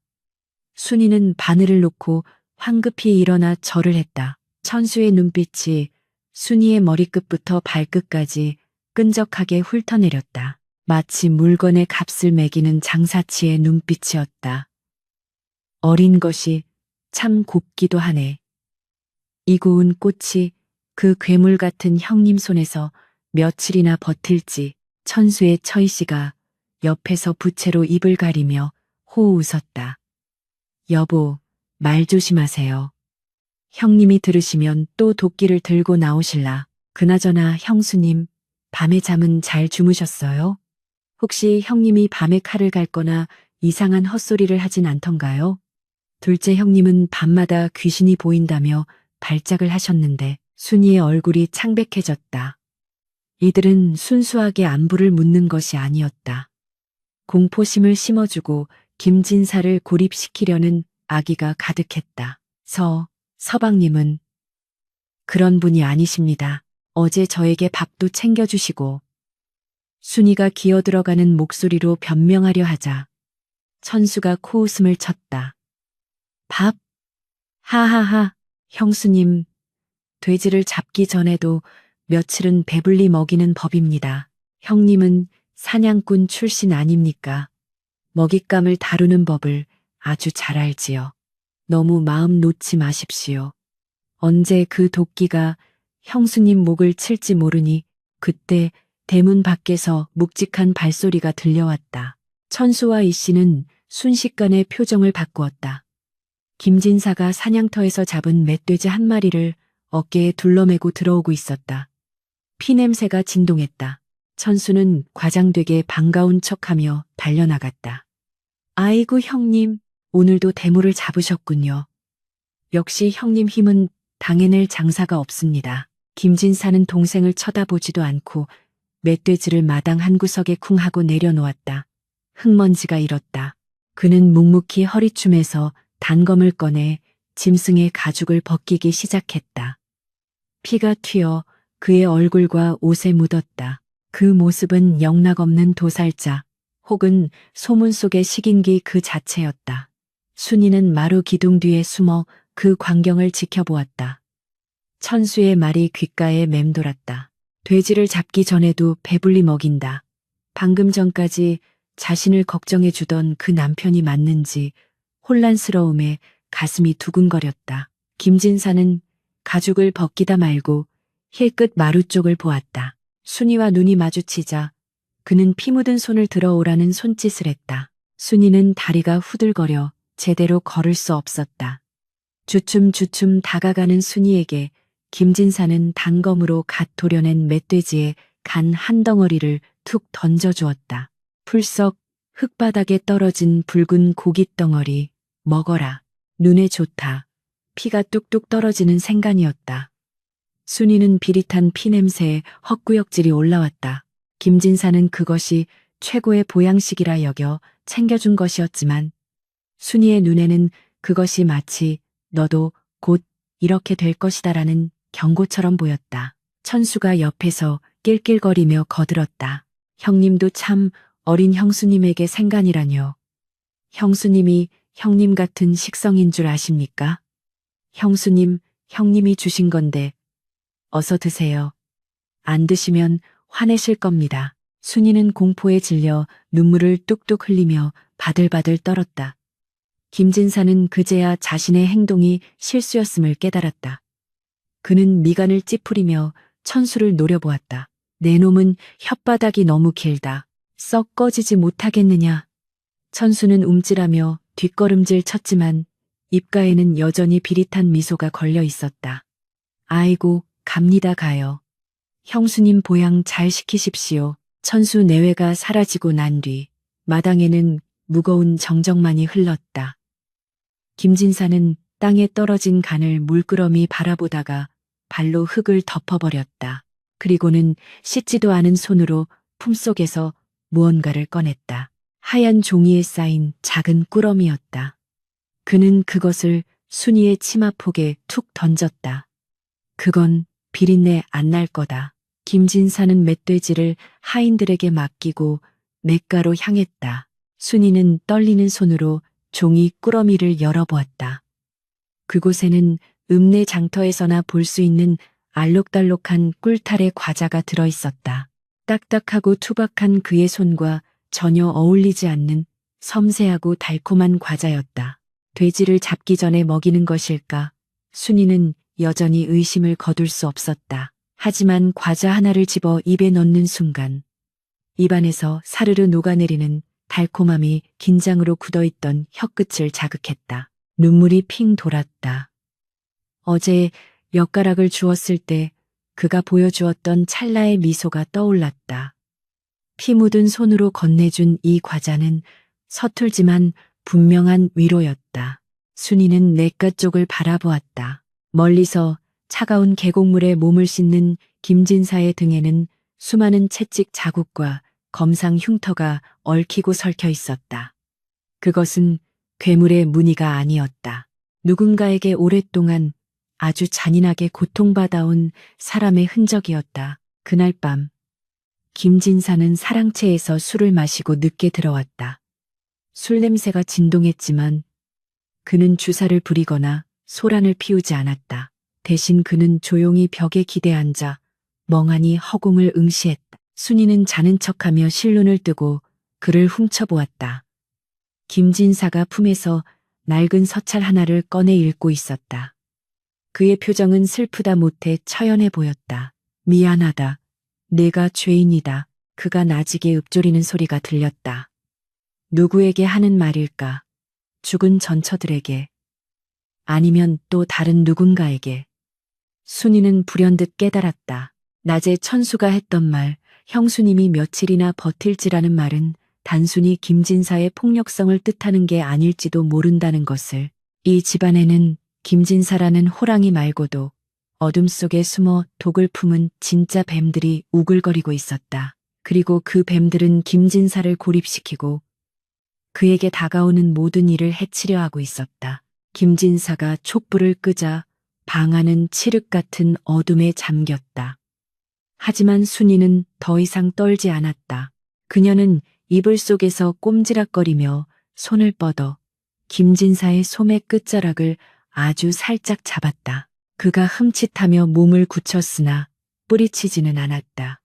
순이는 바늘을 놓고 황급히 일어나 절을 했다. 천수의 눈빛이 순이의 머리끝부터 발끝까지 끈적하게 훑어내렸다. 마치 물건의 값을 매기는 장사치의 눈빛이었다. 어린 것이 참 곱기도 하네. 이 고운 꽃이 그 괴물 같은 형님 손에서 며칠이나 버틸지. 천수의 처희 씨가 옆에서 부채로 입을 가리며 호호 웃었다. 여보, 말 조심하세요. 형님이 들으시면 또 도끼를 들고 나오실라. 그나저나 형수님, 밤에 잠은 잘 주무셨어요? 혹시 형님이 밤에 칼을 갈거나 이상한 헛소리를 하진 않던가요? 둘째 형님은 밤마다 귀신이 보인다며 발작을 하셨는데 순이의 얼굴이 창백해졌다. 이들은 순수하게 안부를 묻는 것이 아니었다. 공포심을 심어주고 김진사를 고립시키려는 악의가 가득했다. 서방님은 그런 분이 아니십니다. 어제 저에게 밥도 챙겨주시고. 순이가 기어들어가는 목소리로 변명하려 하자 천수가 코웃음을 쳤다. 밥? 하하하, 형수님, 돼지를 잡기 전에도 며칠은 배불리 먹이는 법입니다. 형님은 사냥꾼 출신 아닙니까? 먹잇감을 다루는 법을 아주 잘 알지요. 너무 마음 놓지 마십시오. 언제 그 도끼가 형수님 목을 칠지 모르니 그때 대문 밖에서 묵직한 발소리가 들려왔다. 천수와 이씨는 순식간에 표정을 바꾸었다. 김진사가 사냥터에서 잡은 멧돼지 한 마리를 어깨에 둘러매고 들어오고 있었다. 피냄새가 진동했다. 천수는 과장되게 반가운 척하며 달려나갔다. 아이고 형님, 오늘도 대물을 잡으셨군요. 역시 형님 힘은 당해낼 장사가 없습니다. 김진사는 동생을 쳐다보지도 않고 멧돼지를 마당 한 구석에 쿵 하고 내려놓았다. 흙먼지가 일었다. 그는 묵묵히 허리춤에서 단검을 꺼내 짐승의 가죽을 벗기기 시작했다. 피가 튀어 그의 얼굴과 옷에 묻었다. 그 모습은 영락없는 도살자 혹은 소문 속의 식인귀 그 자체였다. 순이는 마루 기둥 뒤에 숨어 그 광경을 지켜보았다. 천수의 말이 귓가에 맴돌았다. 돼지를 잡기 전에도 배불리 먹인다. 방금 전까지 자신을 걱정해 주던 그 남편이 맞는지 혼란스러움에 가슴이 두근거렸다. 김진사는 가죽을 벗기다 말고 힐끗 마루 쪽을 보았다. 순이와 눈이 마주치자 그는 피 묻은 손을 들어오라는 손짓을 했다. 순이는 다리가 후들거려 제대로 걸을 수 없었다. 주춤주춤 다가가는 순이에게 김진사는 단검으로 갓 도려낸 멧돼지의 간 한 덩어리를 툭 던져주었다. 풀썩 흙바닥에 떨어진 붉은 고깃덩어리, 먹어라. 눈에 좋다. 피가 뚝뚝 떨어지는 생간이었다. 순이는 비릿한 피냄새에 헛구역질이 올라왔다. 김진사는 그것이 최고의 보양식이라 여겨 챙겨준 것이었지만 순이의 눈에는 그것이 마치 너도 곧 이렇게 될 것이다라는 경고처럼 보였다. 천수가 옆에서 낄낄거리며 거들었다. 형님도 참 어린 형수님에게 생간이라뇨. 형수님이 형님 같은 식성인 줄 아십니까? 형님이 주신 건데 어서 드세요. 안 드시면 화내실 겁니다. 순이는 공포에 질려 눈물을 뚝뚝 흘리며 바들바들 떨었다. 김진사는 그제야 자신의 행동이 실수였음을 깨달았다. 그는 미간을 찌푸리며 천수를 노려보았다. 내 놈은 혓바닥이 너무 길다. 썩 꺼지지 못하겠느냐. 천수는 움찔하며 뒷걸음질 쳤지만 입가에는 여전히 비릿한 미소가 걸려 있었다. 아이고, 갑니다 가요. 형수님 보양 잘 시키십시오. 천수 내외가 사라지고 난 뒤 마당에는 무거운 정적만이 흘렀다. 김진사는 땅에 떨어진 간을 물끄러미 바라보다가 발로 흙을 덮어버렸다. 그리고는 씻지도 않은 손으로 품속에서 무언가를 꺼냈다. 하얀 종이에 쌓인 작은 꾸러미였다. 그는 그것을 순이의 치마폭에 툭 던졌다. 그건 비린내 안 날 거다. 김진사는 멧돼지를 하인들에게 맡기고 냇가로 향했다. 순이는 떨리는 손으로 종이 꾸러미를 열어보았다. 그곳에는 읍내 장터에서나 볼 수 있는 알록달록한 꿀탈의 과자가 들어있었다. 딱딱하고 투박한 그의 손과 전혀 어울리지 않는 섬세하고 달콤한 과자였다. 돼지를 잡기 전에 먹이는 것일까? 순이는 여전히 의심을 거둘 수 없었다. 하지만 과자 하나를 집어 입에 넣는 순간 입안에서 사르르 녹아내리는 달콤함이 긴장으로 굳어있던 혀끝을 자극했다. 눈물이 핑 돌았다. 어제 엿가락을 주었을 때 그가 보여주었던 찰나의 미소가 떠올랐다. 피 묻은 손으로 건네준 이 과자는 서툴지만 분명한 위로였다. 순이는 냇가 쪽을 바라보았다. 멀리서 차가운 계곡물에 몸을 씻는 김진사의 등에는 수많은 채찍 자국과 검상 흉터가 얽히고 설켜 있었다. 그것은 괴물의 무늬가 아니었다. 누군가에게 오랫동안 아주 잔인하게 고통받아온 사람의 흔적이었다. 그날 밤 김진사는 사랑채에서 술을 마시고 늦게 들어왔다. 술 냄새가 진동했지만 그는 주사를 부리거나 소란을 피우지 않았다. 대신 그는 조용히 벽에 기대 앉아 멍하니 허공을 응시했다. 순이는 자는 척하며 실눈을 뜨고 그를 훔쳐보았다. 김진사가 품에서 낡은 서찰 하나를 꺼내 읽고 있었다. 그의 표정은 슬프다 못해 처연해 보였다. 미안하다. 내가 죄인이다. 그가 나지게 읊조리는 소리가 들렸다. 누구에게 하는 말일까? 죽은 전처들에게. 아니면 또 다른 누군가에게. 순이는 불현듯 깨달았다. 낮에 천수가 했던 말, 형수님이 며칠이나 버틸지라는 말은 단순히 김진사의 폭력성을 뜻하는 게 아닐지도 모른다는 것을. 이 집안에는 김진사라는 호랑이 말고도 어둠 속에 숨어 독을 품은 진짜 뱀들이 우글거리고 있었다. 그리고 그 뱀들은 김진사를 고립시키고 그에게 다가오는 모든 일을 해치려 하고 있었다. 김진사가 촛불을 끄자 방 안은 칠흑 같은 어둠에 잠겼다. 하지만 순이는 더 이상 떨지 않았다. 그녀는 이불 속에서 꼼지락거리며 손을 뻗어 김진사의 소매 끝자락을 아주 살짝 잡았다. 그가 흠칫하며 몸을 굳혔으나 뿌리치지는 않았다.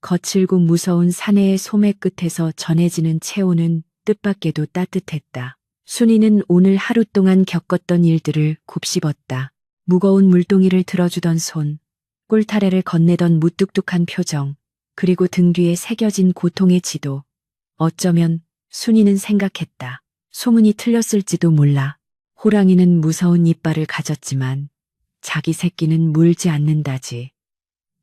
거칠고 무서운 사내의 소매 끝에서 전해지는 체온은 뜻밖에도 따뜻했다. 순이는 오늘 하루 동안 겪었던 일들을 곱씹었다. 무거운 물동이를 들어주던 손, 꿀타래를 건네던 무뚝뚝한 표정, 그리고 등 뒤에 새겨진 고통의 지도. 어쩌면 순이는 생각했다. 소문이 틀렸을지도 몰라. 호랑이는 무서운 이빨을 가졌지만 자기 새끼는 물지 않는다지.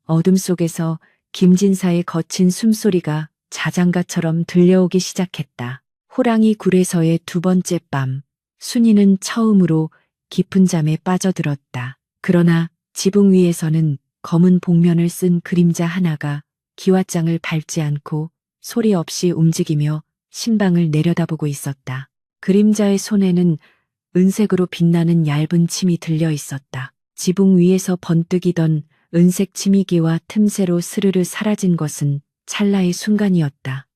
어둠 속에서 김진사의 거친 숨소리가 자장가처럼 들려오기 시작했다. 호랑이 굴에서의 두 번째 밤, 순이는 처음으로 깊은 잠에 빠져들었다. 그러나 지붕 위에서는 검은 복면을 쓴 그림자 하나가 기왓장을 밟지 않고 소리 없이 움직이며 신방을 내려다보고 있었다. 그림자의 손에는 은색으로 빛나는 얇은 침이 들려 있었다. 지붕 위에서 번뜩이던 은색 치미기와 틈새로 스르르 사라진 것은 찰나의 순간이었다.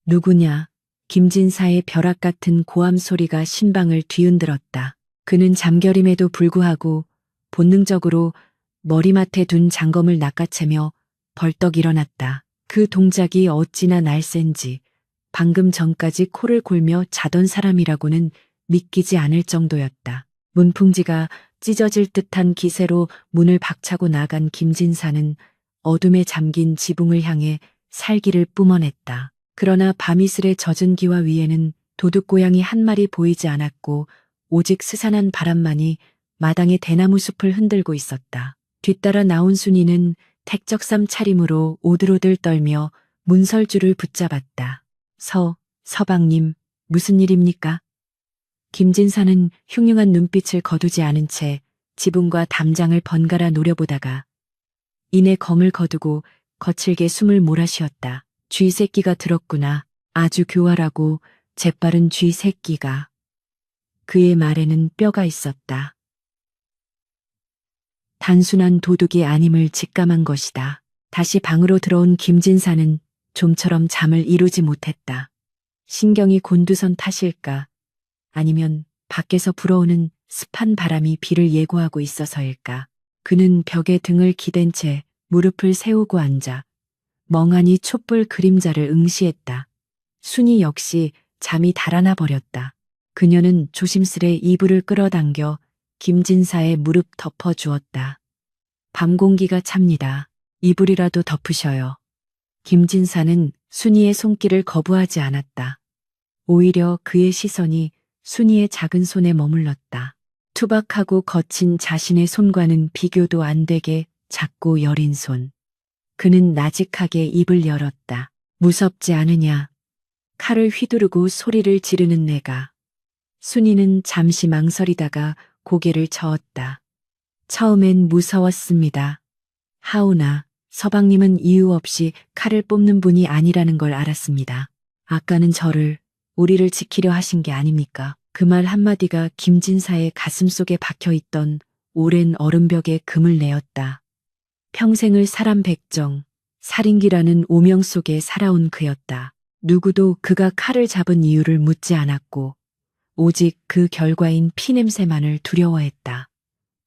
누구냐? 김진사의 벼락 같은 고함 소리가 신방을 뒤흔들었다. 그는 잠결임에도 불구하고 본능적으로 머리맡에 둔 장검을 낚아채며 벌떡 일어났다. 그 동작이 어찌나 날쌘지 방금 전까지 코를 골며 자던 사람이라고는 믿기지 않을 정도였다. 문풍지가 찢어질 듯한 기세로 문을 박차고 나간 김진사는 어둠에 잠긴 지붕을 향해 살기를 뿜어냈다. 그러나 밤이슬에 젖은 기와 위에는 도둑고양이 한 마리 보이지 않았고 오직 스산한 바람만이 마당의 대나무 숲을 흔들고 있었다. 뒤따라 나온 순이는 택적삼 차림으로 오들오들 떨며 문설주를 붙잡았다. 서방님, 무슨 일입니까? 김진사는 흉흉한 눈빛을 거두지 않은 채 지붕과 담장을 번갈아 노려보다가 이내 검을 거두고 거칠게 숨을 몰아쉬었다. 쥐새끼가 들었구나. 아주 교활하고 재빠른 쥐새끼가. 그의 말에는 뼈가 있었다. 단순한 도둑이 아님을 직감한 것이다. 다시 방으로 들어온 김진사는 좀처럼 잠을 이루지 못했다. 신경이 곤두선 탓일까? 아니면 밖에서 불어오는 습한 바람이 비를 예고하고 있어서일까? 그는 벽에 등을 기댄 채 무릎을 세우고 앉아 멍하니 촛불 그림자를 응시했다. 순이 역시 잠이 달아나 버렸다. 그녀는 조심스레 이불을 끌어당겨 김진사의 무릎 덮어 주었다. 밤 공기가 찹니다. 이불이라도 덮으셔요. 김진사는 순이의 손길을 거부하지 않았다. 오히려 그의 시선이 순이의 작은 손에 머물렀다. 투박하고 거친 자신의 손과는 비교도 안 되게 작고 여린 손. 그는 나직하게 입을 열었다. 무섭지 않으냐? 칼을 휘두르고 소리를 지르는 내가. 순이는 잠시 망설이다가 고개를 저었다. 처음엔 무서웠습니다. 하오나 서방님은 이유 없이 칼을 뽑는 분이 아니라는 걸 알았습니다. 아까는 우리를 지키려 하신 게 아닙니까? 그 말 한마디가 김진사의 가슴속에 박혀있던 오랜 얼음벽에 금을 내었다. 평생을 사람 백정, 살인귀라는 오명 속에 살아온 그였다. 누구도 그가 칼을 잡은 이유를 묻지 않았고 오직 그 결과인 피냄새만을 두려워했다.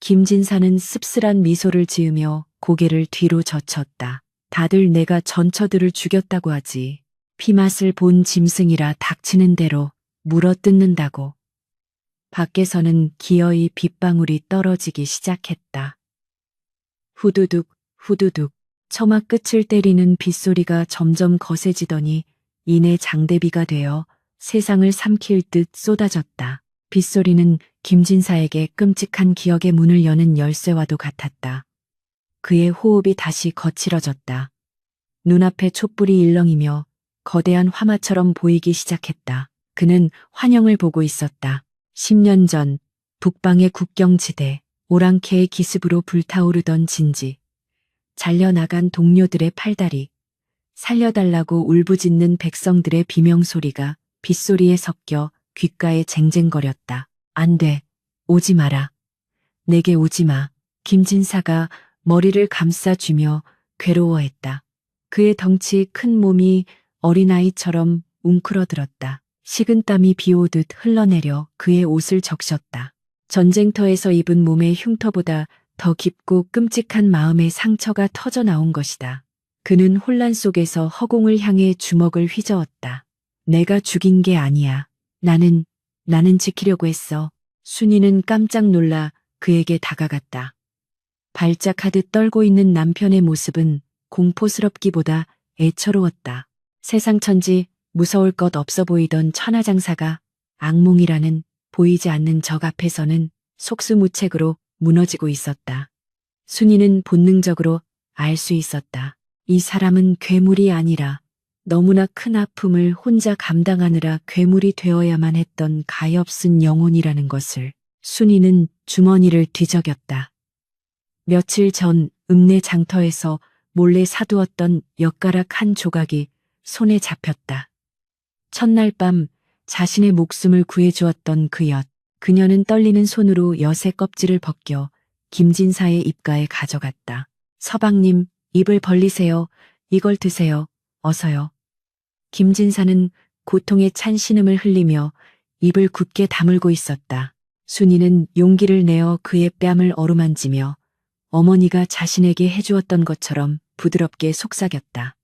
김진사는 씁쓸한 미소를 지으며 고개를 뒤로 젖혔다. 다들 내가 전처들을 죽였다고 하지. 피맛을 본 짐승이라 닥치는 대로 물어뜯는다고. 밖에서는 기어이 빗방울이 떨어지기 시작했다. 후두둑 후두둑 처마 끝을 때리는 빗소리가 점점 거세지더니 이내 장대비가 되어 세상을 삼킬 듯 쏟아졌다. 빗소리는 김진사에게 끔찍한 기억의 문을 여는 열쇠와도 같았다. 그의 호흡이 다시 거칠어졌다. 눈앞에 촛불이 일렁이며 거대한 화마처럼 보이기 시작했다. 그는 환영을 보고 있었다. 10년 전 북방의 국경지대, 오랑캐의 기습으로 불타오르던 진지. 잘려나간 동료들의 팔다리, 살려달라고 울부짖는 백성들의 비명소리가 빗소리에 섞여 귓가에 쟁쟁거렸다. 안 돼, 오지 마라. 내게 오지 마. 김진사가 머리를 감싸쥐며 괴로워했다. 그의 덩치 큰 몸이 어린아이처럼 웅크러들었다. 식은땀이 비오듯 흘러내려 그의 옷을 적셨다. 전쟁터에서 입은 몸의 흉터보다 더 깊고 끔찍한 마음의 상처가 터져 나온 것이다. 그는 혼란 속에서 허공을 향해 주먹을 휘저었다. 내가 죽인 게 아니야. 나는 지키려고 했어. 순이는 깜짝 놀라 그에게 다가갔다. 발작하듯 떨고 있는 남편의 모습은 공포스럽기보다 애처로웠다. 세상 천지 무서울 것 없어 보이던 천하장사가 악몽이라는 보이지 않는 적 앞에서는 속수무책으로 무너지고 있었다. 순이는 본능적으로 알 수 있었다. 이 사람은 괴물이 아니라 너무나 큰 아픔을 혼자 감당하느라 괴물이 되어야만 했던 가엾은 영혼이라는 것을. 순이는 주머니를 뒤적였다. 며칠 전 읍내 장터에서 몰래 사두었던 엿가락 한 조각이 손에 잡혔다. 첫날 밤 자신의 목숨을 구해주었던 그 엿. 그녀는 떨리는 손으로 엿의 껍질을 벗겨 김진사의 입가에 가져갔다. 서방님, 입을 벌리세요. 이걸 드세요. 어서요. 김진사는 고통에 찬 신음을 흘리며 입을 굳게 다물고 있었다. 순이는 용기를 내어 그의 뺨을 어루만지며 어머니가 자신에게 해주었던 것처럼 부드럽게 속삭였다.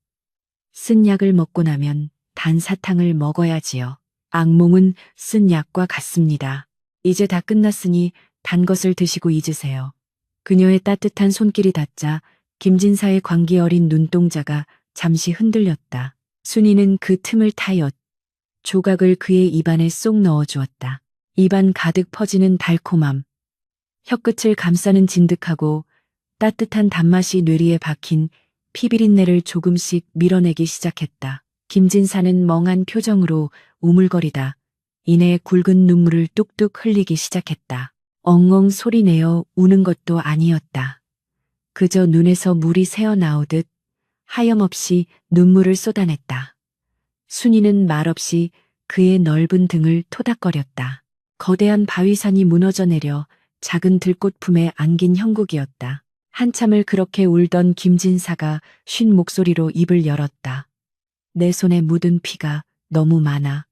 쓴 약을 먹고 나면 단 사탕을 먹어야지요. 악몽은 쓴 약과 같습니다. 이제 다 끝났으니 단 것을 드시고 잊으세요. 그녀의 따뜻한 손길이 닿자 김진사의 광기 어린 눈동자가 잠시 흔들렸다. 순이는 그 틈을 타여 조각을 그의 입안에 쏙 넣어주었다. 입안 가득 퍼지는 달콤함. 혀끝을 감싸는 진득하고 따뜻한 단맛이 뇌리에 박힌 피비린내를 조금씩 밀어내기 시작했다. 김진사는 멍한 표정으로 우물거리다 이내 굵은 눈물을 뚝뚝 흘리기 시작했다. 엉엉 소리내어 우는 것도 아니었다. 그저 눈에서 물이 새어나오듯 하염없이 눈물을 쏟아냈다. 순이는 말없이 그의 넓은 등을 토닥거렸다. 거대한 바위산이 무너져 내려 작은 들꽃품에 안긴 형국이었다. 한참을 그렇게 울던 김진사가 쉰 목소리로 입을 열었다. 내 손에 묻은 피가 너무 많아.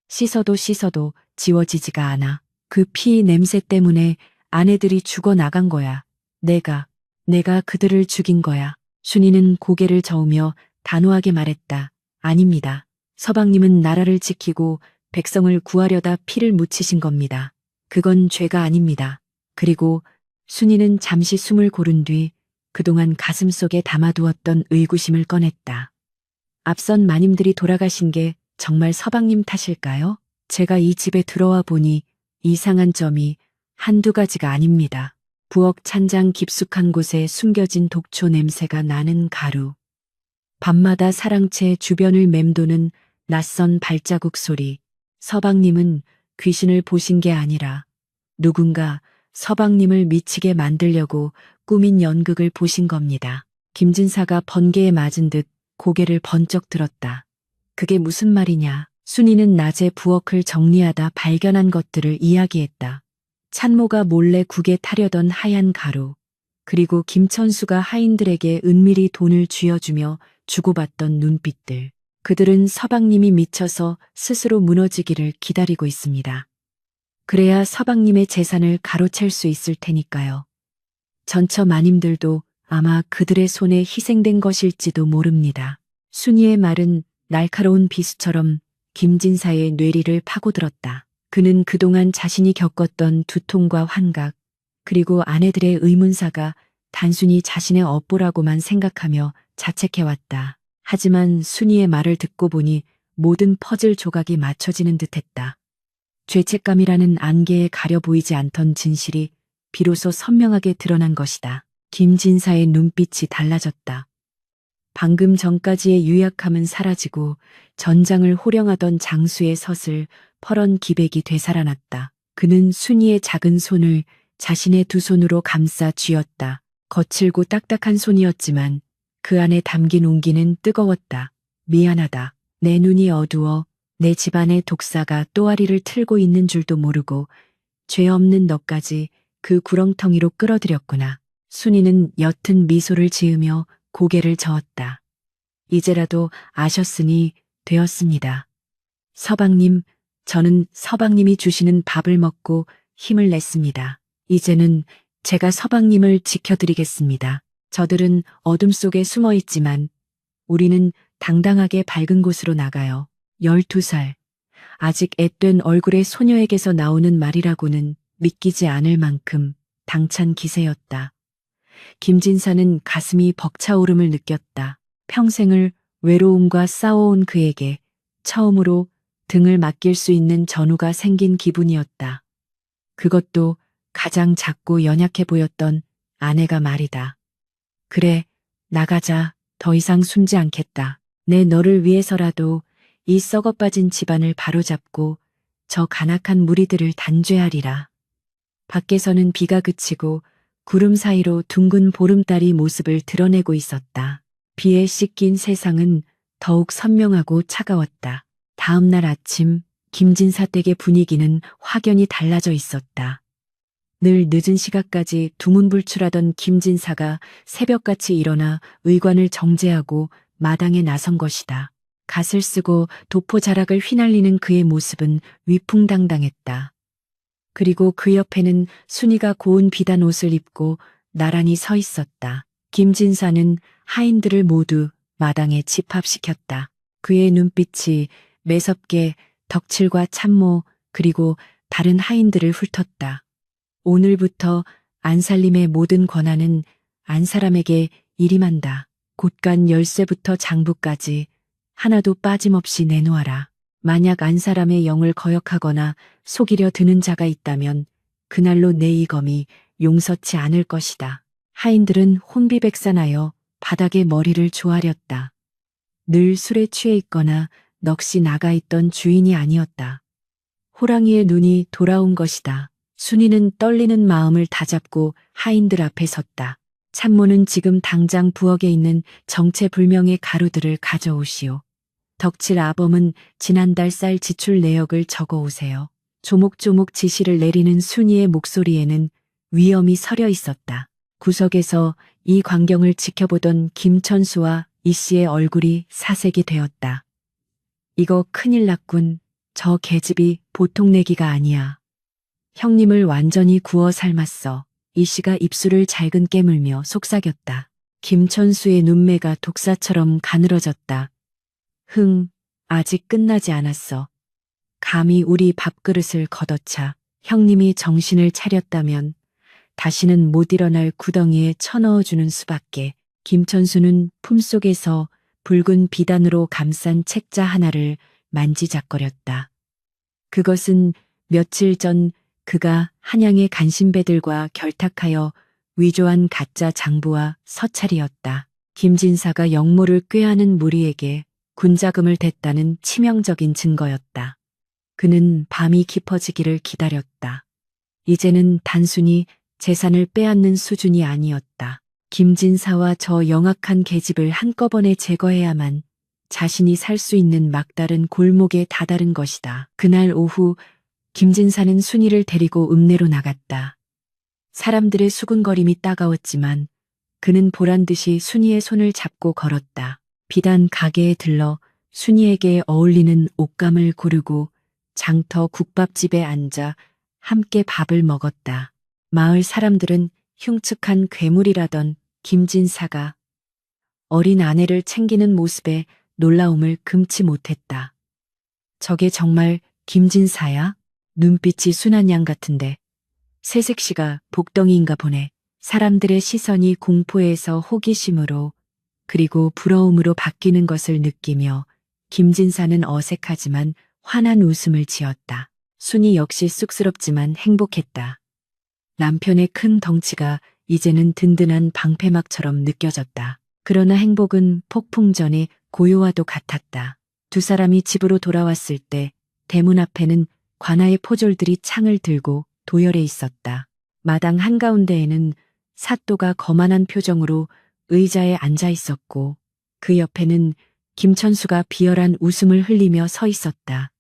씻어도 씻어도 지워지지가 않아. 그 피 냄새 때문에 아내들이 죽어 나간 거야. 내가 그들을 죽인 거야. 순이는 고개를 저으며 단호하게 말했다. 아닙니다. 서방님은 나라를 지키고 백성을 구하려다 피를 묻히신 겁니다. 그건 죄가 아닙니다. 그리고 순이는 잠시 숨을 고른 뒤 그동안 가슴속에 담아두었던 의구심을 꺼냈다. 앞선 마님들이 돌아가신 게 정말 서방님 탓일까요? 제가 이 집에 들어와 보니 이상한 점이 한두 가지가 아닙니다. 부엌 찬장 깊숙한 곳에 숨겨진 독초 냄새가 나는 가루. 밤마다 사랑채 주변을 맴도는 낯선 발자국 소리. 서방님은 귀신을 보신 게 아니라 누군가 서방님을 미치게 만들려고 꾸민 연극을 보신 겁니다. 김진사가 번개에 맞은 듯 고개를 번쩍 들었다. 그게 무슨 말이냐? 순이는 낮에 부엌을 정리하다 발견한 것들을 이야기했다. 찬모가 몰래 국에 타려던 하얀 가루, 그리고 김천수가 하인들에게 은밀히 돈을 쥐어주며 주고받던 눈빛들. 그들은 서방님이 미쳐서 스스로 무너지기를 기다리고 있습니다. 그래야 서방님의 재산을 가로챌 수 있을 테니까요. 전처 마님들도 아마 그들의 손에 희생된 것일지도 모릅니다. 순이의 말은 날카로운 비수처럼 김진사의 뇌리를 파고들었다. 그는 그동안 자신이 겪었던 두통과 환각, 그리고 아내들의 의문사가 단순히 자신의 업보라고만 생각하며 자책해왔다. 하지만 순이의 말을 듣고 보니 모든 퍼즐 조각이 맞춰지는 듯했다. 죄책감이라는 안개에 가려 보이지 않던 진실이 비로소 선명하게 드러난 것이다. 김진사의 눈빛이 달라졌다. 방금 전까지의 유약함은 사라지고 전장을 호령하던 장수의 섯을 퍼런 기백이 되살아났다. 그는 순이의 작은 손을 자신의 두 손으로 감싸 쥐었다. 거칠고 딱딱한 손이었지만 그 안에 담긴 온기는 뜨거웠다. 미안하다. 내 눈이 어두워 내 집안의 독사가 또아리를 틀고 있는 줄도 모르고 죄 없는 너까지 그 구렁텅이로 끌어들였구나. 순이는 옅은 미소를 지으며 고개를 저었다. 이제라도 아셨으니 되었습니다. 서방님, 저는 서방님이 주시는 밥을 먹고 힘을 냈습니다. 이제는 제가 서방님을 지켜드리겠습니다. 저들은 어둠 속에 숨어 있지만 우리는 당당하게 밝은 곳으로 나가요. 12살. 아직 앳된 얼굴의 소녀에게서 나오는 말이라고는 믿기지 않을 만큼 당찬 기세였다. 김진사는 가슴이 벅차오름을 느꼈다. 평생을 외로움과 싸워온 그에게 처음으로 등을 맡길 수 있는 전우가 생긴 기분이었다. 그것도 가장 작고 연약해 보였던 아내가 말이다. 그래, 나가자. 더 이상 숨지 않겠다. 내 너를 위해서라도 이 썩어빠진 집안을 바로잡고 저 간악한 무리들을 단죄하리라. 밖에서는 비가 그치고 구름 사이로 둥근 보름달이 모습을 드러내고 있었다. 비에 씻긴 세상은 더욱 선명하고 차가웠다. 다음 날 아침 김진사 댁의 분위기는 확연히 달라져 있었다. 늘 늦은 시각까지 두문불출하던 김진사가 새벽같이 일어나 의관을 정제하고 마당에 나선 것이다. 갓을 쓰고 도포 자락을 휘날리는 그의 모습은 위풍당당했다. 그리고 그 옆에는 순이가 고운 비단 옷을 입고 나란히 서 있었다. 김진사는 하인들을 모두 마당에 집합시켰다. 그의 눈빛이 매섭게 덕칠과 참모 그리고 다른 하인들을 훑었다. 오늘부터 안살림의 모든 권한은 안사람에게 일임한다. 곳간 열쇠부터 장부까지 하나도 빠짐없이 내놓아라. 만약 안사람의 영을 거역하거나 속이려 드는 자가 있다면 그날로 내 이검이 용서치 않을 것이다. 하인들은 혼비백산하여 바닥에 머리를 조아렸다. 늘 술에 취해 있거나 넋이 나가 있던 주인이 아니었다. 호랑이의 눈이 돌아온 것이다. 순이는 떨리는 마음을 다잡고 하인들 앞에 섰다. 참모는 지금 당장 부엌에 있는 정체불명의 가루들을 가져오시오. 덕칠 아범은 지난달 쌀 지출 내역을 적어 오세요. 조목조목 지시를 내리는 순이의 목소리에는 위엄이 서려 있었다. 구석에서 이 광경을 지켜보던 김천수와 이 씨의 얼굴이 사색이 되었다. 이거 큰일 났군. 저 계집이 보통 내기가 아니야. 형님을 완전히 구워 삶았어. 이 씨가 입술을 잘근 깨물며 속삭였다. 김천수의 눈매가 독사처럼 가늘어졌다. 아직 끝나지 않았어. 감히 우리 밥그릇을 걷어차 형님이 정신을 차렸다면 다시는 못 일어날 구덩이에 쳐넣어주는 수밖에. 김천수는 품속에서 붉은 비단으로 감싼 책자 하나를 만지작거렸다. 그것은 며칠 전 그가 한양의 간신배들과 결탁하여 위조한 가짜 장부와 서찰이었다. 김진사가 역모를 꾀하는 무리에게 군자금을 댔다는 치명적인 증거였다. 그는 밤이 깊어지기를 기다렸다. 이제는 단순히 재산을 빼앗는 수준이 아니었다. 김진사와 저 영악한 계집을 한꺼번에 제거해야만 자신이 살 수 있는 막다른 골목에 다다른 것이다. 그날 오후 김진사는 순이를 데리고 읍내로 나갔다. 사람들의 수군거림이 따가웠지만 그는 보란듯이 순이의 손을 잡고 걸었다. 비단 가게에 들러 순이에게 어울리는 옷감을 고르고 장터 국밥집에 앉아 함께 밥을 먹었다. 마을 사람들은 흉측한 괴물이라던 김진사가 어린 아내를 챙기는 모습에 놀라움을 금치 못했다. 저게 정말 김진사야? 눈빛이 순한 양 같은데 새색시가 복덩이인가 보네. 사람들의 시선이 공포에서 호기심으로 그리고 부러움으로 바뀌는 것을 느끼며 김진사는 어색하지만 환한 웃음을 지었다. 순이 역시 쑥스럽지만 행복했다. 남편의 큰 덩치가 이제는 든든한 방패막처럼 느껴졌다. 그러나 행복은 폭풍 전의 고요와도 같았다. 두 사람이 집으로 돌아왔을 때 대문 앞에는 관아의 포졸들이 창을 들고 도열해 있었다. 마당 한가운데에는 사또가 거만한 표정으로 의자에 앉아 있었고 그 옆에는 김천수가 비열한 웃음을 흘리며 서 있었다.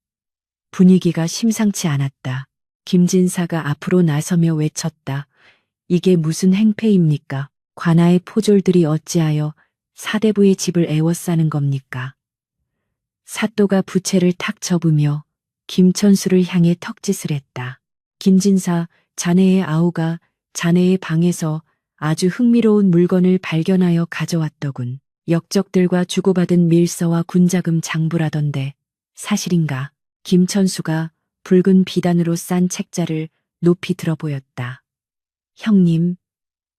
분위기가 심상치 않았다. 김진사가 앞으로 나서며 외쳤다. 이게 무슨 행패입니까? 관아의 포졸들이 어찌하여 사대부의 집을 애워싸는 겁니까? 사또가 부채를 탁 접으며 김천수를 향해 턱짓을 했다. 김진사, 자네의 아우가 자네의 방에서 아주 흥미로운 물건을 발견하여 가져왔더군. 역적들과 주고받은 밀서와 군자금 장부라던데 사실인가? 김천수가 붉은 비단으로 싼 책자를 높이 들어 보였다. 형님,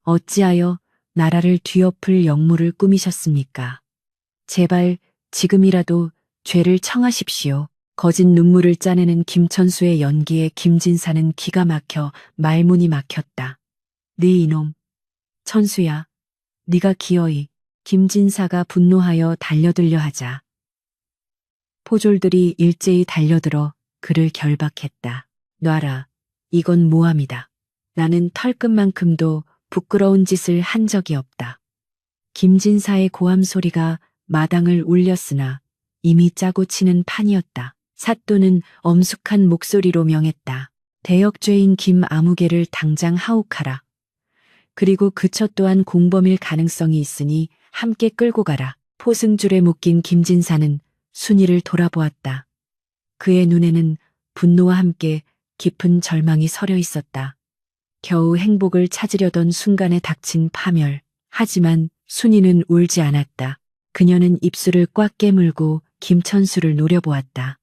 어찌하여 나라를 뒤엎을 역무를 꾸미셨습니까? 제발 지금이라도 죄를 청하십시오. 거짓 눈물을 짜내는 김천수의 연기에 김진사는 기가 막혀 말문이 막혔다. 네 이놈, 천수야, 네가 기어이. 김진사가 분노하여 달려들려 하자 포졸들이 일제히 달려들어 그를 결박했다. 놔라, 이건 모함이다. 나는 털끝만큼도 부끄러운 짓을 한 적이 없다. 김진사의 고함 소리가 마당을 울렸으나 이미 짜고 치는 판이었다. 사또는 엄숙한 목소리로 명했다. 대역죄인 김아무개를 당장 하옥하라. 그리고 그처 또한 공범일 가능성이 있으니 함께 끌고 가라. 포승줄에 묶인 김진사는 순이를 돌아보았다. 그의 눈에는 분노와 함께 깊은 절망이 서려 있었다. 겨우 행복을 찾으려던 순간에 닥친 파멸. 하지만 순이는 울지 않았다. 그녀는 입술을 꽉 깨물고 김천수를 노려보았다.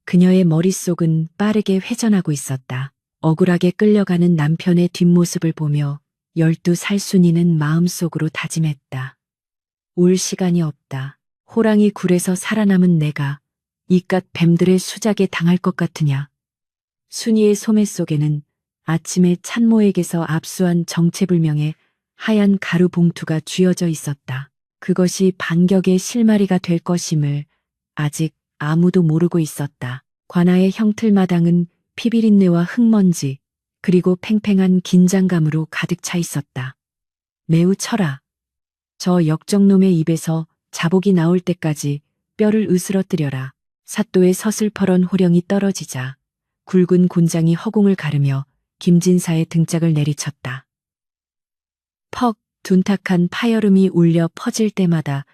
그녀의 머릿속은 빠르게 회전하고 있었다. 억울하게 끌려가는 남편의 뒷모습을 보며 12살 순이는 마음속으로 다짐했다. 울 시간이 없다. 호랑이 굴에서 살아남은 내가 이깟 뱀들의 수작에 당할 것 같으냐. 순이의 소매 속에는 아침에 찬모에게서 압수한 정체불명의 하얀 가루 봉투가 쥐어져 있었다. 그것이 반격의 실마리가 될 것임을 아직 아무도 모르고 있었다. 관아의 형틀마당은 피비린내와 흙먼지 그리고 팽팽한 긴장감으로 가득 차 있었다. 매우 쳐라. 저 역정놈의 입에서 자복이 나올 때까지 뼈를 으스러뜨려라. 사또의 서슬퍼런 호령이 떨어지자 굵은 곤장이 허공을 가르며 김진사의 등짝을 내리쳤다. 퍽 둔탁한 파열음이 울려 퍼질 때마다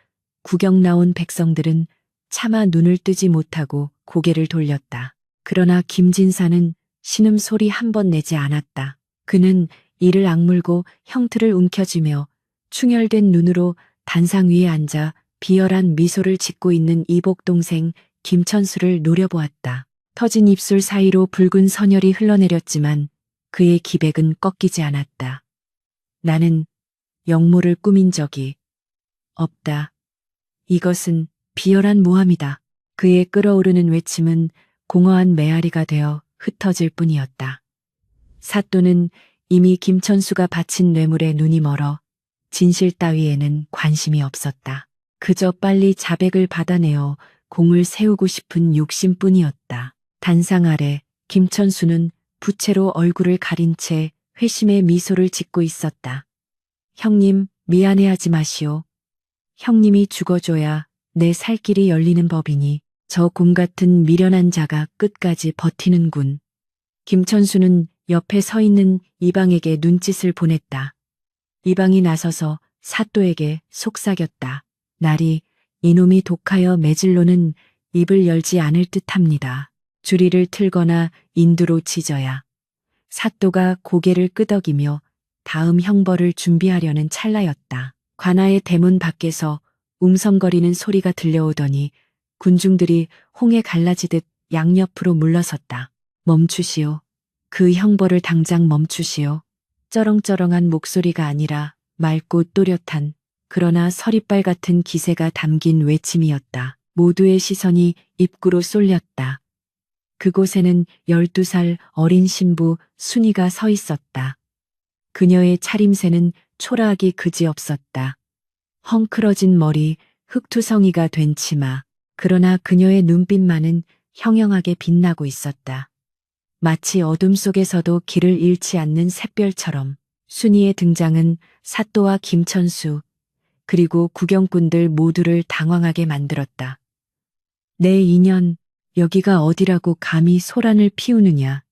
구경 나온 백성들은 차마 눈을 뜨지 못하고 고개를 돌렸다. 그러나 김진사는 신음소리 한 번 내지 않았다. 그는 이를 악물고 형틀을 움켜쥐며 충혈된 눈으로 단상 위에 앉아 비열한 미소를 짓고 있는 이복 동생 김천수를 노려보았다. 터진 입술 사이로 붉은 선혈이 흘러내렸지만 그의 기백은 꺾이지 않았다. 나는 영모를 꾸민 적이 없다. 이것은 비열한 모함이다. 그의 끓어오르는 외침은 공허한 메아리가 되어 흩어질 뿐이었다. 사또는 이미 김천수가 바친 뇌물에 눈이 멀어 진실 따위에는 관심이 없었다. 그저 빨리 자백을 받아내어 공을 세우고 싶은 욕심뿐이었다. 단상 아래 김천수는 부채로 얼굴을 가린 채 회심의 미소를 짓고 있었다. 형님, 미안해하지 마시오. 형님이 죽어줘야 내 살 길이 열리는 법이니 저 곰 같은 미련한 자가 끝까지 버티는군. 김천수는 옆에 서 있는 이방에게 눈짓을 보냈다. 이방이 나서서 사또에게 속삭였다. 날이 이놈이 독하여 매질로는 입을 열지 않을 듯합니다. 주리를 틀거나 인두로 찢어야. 사또가 고개를 끄덕이며 다음 형벌을 준비하려는 찰나였다. 관아의 대문 밖에서 웅성거리는 소리가 들려오더니 군중들이 홍에 갈라지듯 양옆으로 물러섰다. 멈추시오. 그 형벌을 당장 멈추시오. 쩌렁쩌렁한 목소리가 아니라 맑고 또렷한 그러나 서리빨 같은 기세가 담긴 외침이었다. 모두의 시선이 입구로 쏠렸다. 그곳에는 12살 어린 신부 순이가 서 있었다. 그녀의 차림새는 초라하기 그지없었다. 헝클어진 머리, 흑투성이가 된 치마. 그러나 그녀의 눈빛만은 형형하게 빛나고 있었다. 마치 어둠 속에서도 길을 잃지 않는 샛별처럼. 순이의 등장은 사또와 김천수, 그리고 구경꾼들 모두를 당황하게 만들었다. 내 인연, 여기가 어디라고 감히 소란을 피우느냐.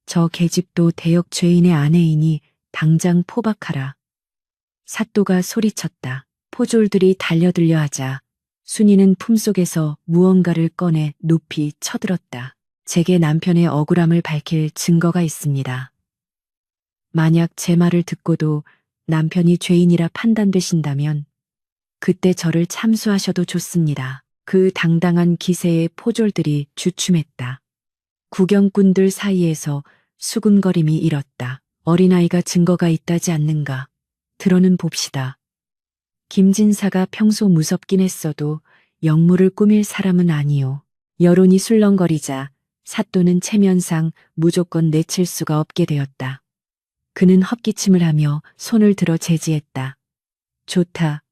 저 계집도 대역 죄인의 아내이니 당장 포박하라. 사또가 소리쳤다. 포졸들이 달려들려 하자 순이는 품속에서 무언가를 꺼내 높이 쳐들었다. 제게 남편의 억울함을 밝힐 증거가 있습니다. 만약 제 말을 듣고도 남편이 죄인이라 판단되신다면 그때 저를 참수하셔도 좋습니다. 그 당당한 기세에 포졸들이 주춤했다. 구경꾼들 사이에서 수군거림이 일었다. 어린아이가 증거가 있다지 않는가. 들어는 봅시다. 김진사가 평소 무섭긴 했어도 역물을 꾸밀 사람은 아니오. 여론이 술렁거리자 사또는 체면상 무조건 내칠 수가 없게 되었다. 그는 헛기침을 하며 손을 들어 제지했다. 좋다.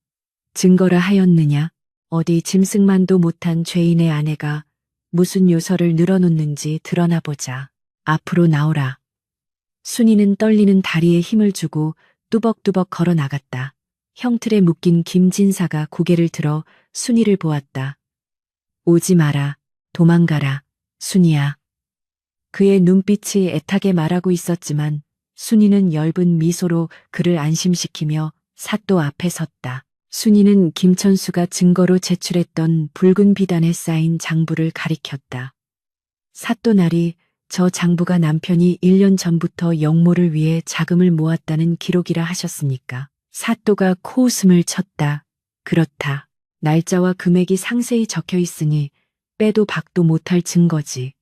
증거라 하였느냐? 어디 짐승만도 못한 죄인의 아내가 무슨 요설을 늘어놓는지 드러나 보자. 앞으로 나오라. 순이는 떨리는 다리에 힘을 주고 뚜벅뚜벅 걸어 나갔다. 형틀에 묶인 김진사가 고개를 들어 순이를 보았다. 오지 마라. 도망가라. 순이야. 그의 눈빛이 애타게 말하고 있었지만 순이는 엷은 미소로 그를 안심시키며 사또 앞에 섰다. 순이는 김천수가 증거로 제출했던 붉은 비단에 쌓인 장부를 가리켰다. 사또 날이 저 장부가 남편이 1년 전부터 영모를 위해 자금을 모았다는 기록이라 하셨으니까. 사또가 코웃음을 쳤다. 그렇다. 날짜와 금액이 상세히 적혀 있으니 빼도 박도 못할 증거지.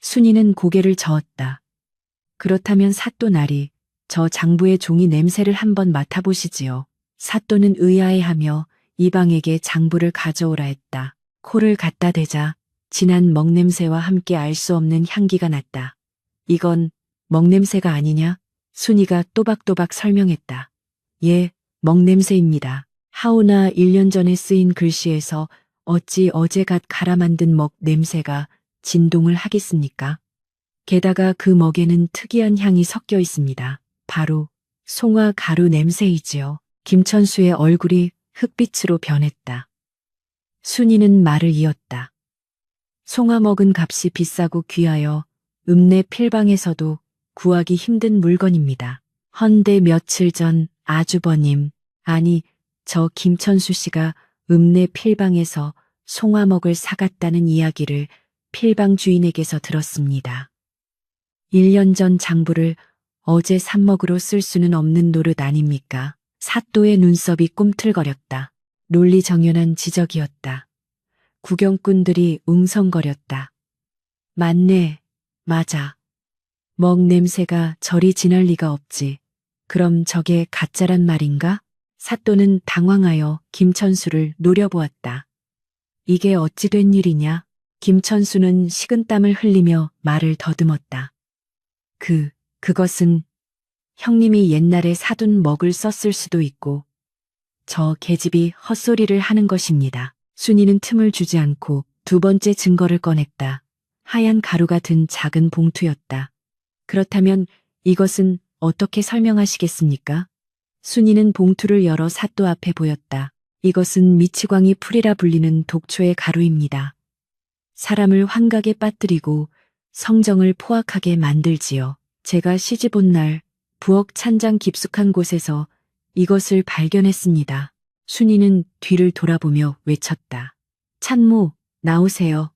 순이는 고개를 저었다. 그렇다면 사또 날이 저 장부의 종이 냄새를 한번 맡아보시지요. 사또는 의아해하며 이방에게 장부를 가져오라 했다. 코를 갖다 대자 진한 먹냄새와 함께 알 수 없는 향기가 났다. 이건 먹냄새가 아니냐? 순이가 또박또박 설명했다. 예, 먹냄새입니다. 하오나 1년 전에 쓰인 글씨에서 어찌 어제갓 갈아 만든 먹 냄새가 진동을 하겠습니까? 게다가 그 먹에는 특이한 향이 섞여 있습니다. 바로 송화 가루 냄새이지요. 김천수의 얼굴이 흑빛으로 변했다. 순이는 말을 이었다. 송화 먹은 값이 비싸고 귀하여 읍내 필방에서도 구하기 힘든 물건입니다. 헌데 며칠 전 아주버님, 아니 저 김천수 씨가 읍내 필방에서 송화먹을 사갔다는 이야기를 필방 주인에게서 들었습니다. 1년 전 장부를 어제 삽먹으로 쓸 수는 없는 노릇 아닙니까? 사또의 눈썹이 꿈틀거렸다. 논리정연한 지적이었다. 구경꾼들이 웅성거렸다. 맞네, 맞아. 먹 냄새가 저리 진할 리가 없지. 그럼 저게 가짜란 말인가? 사또는 당황하여 김천수를 노려보았다. 이게 어찌 된 일이냐? 김천수는 식은땀을 흘리며 말을 더듬었다. 그것은 형님이 옛날에 사둔 먹을 썼을 수도 있고 저 계집이 헛소리를 하는 것입니다. 순이는 틈을 주지 않고 두 번째 증거를 꺼냈다. 하얀 가루가 든 작은 봉투였다. 그렇다면 이것은 어떻게 설명하시겠습니까? 순이는 봉투를 열어 사또 앞에 보였다. 이것은 미치광이 풀이라 불리는 독초의 가루입니다. 사람을 환각에 빠뜨리고 성정을 포악하게 만들지요. 제가 시집 온 날 부엌 찬장 깊숙한 곳에서 이것을 발견했습니다. 순이는 뒤를 돌아보며 외쳤다. 찬모, 나오세요.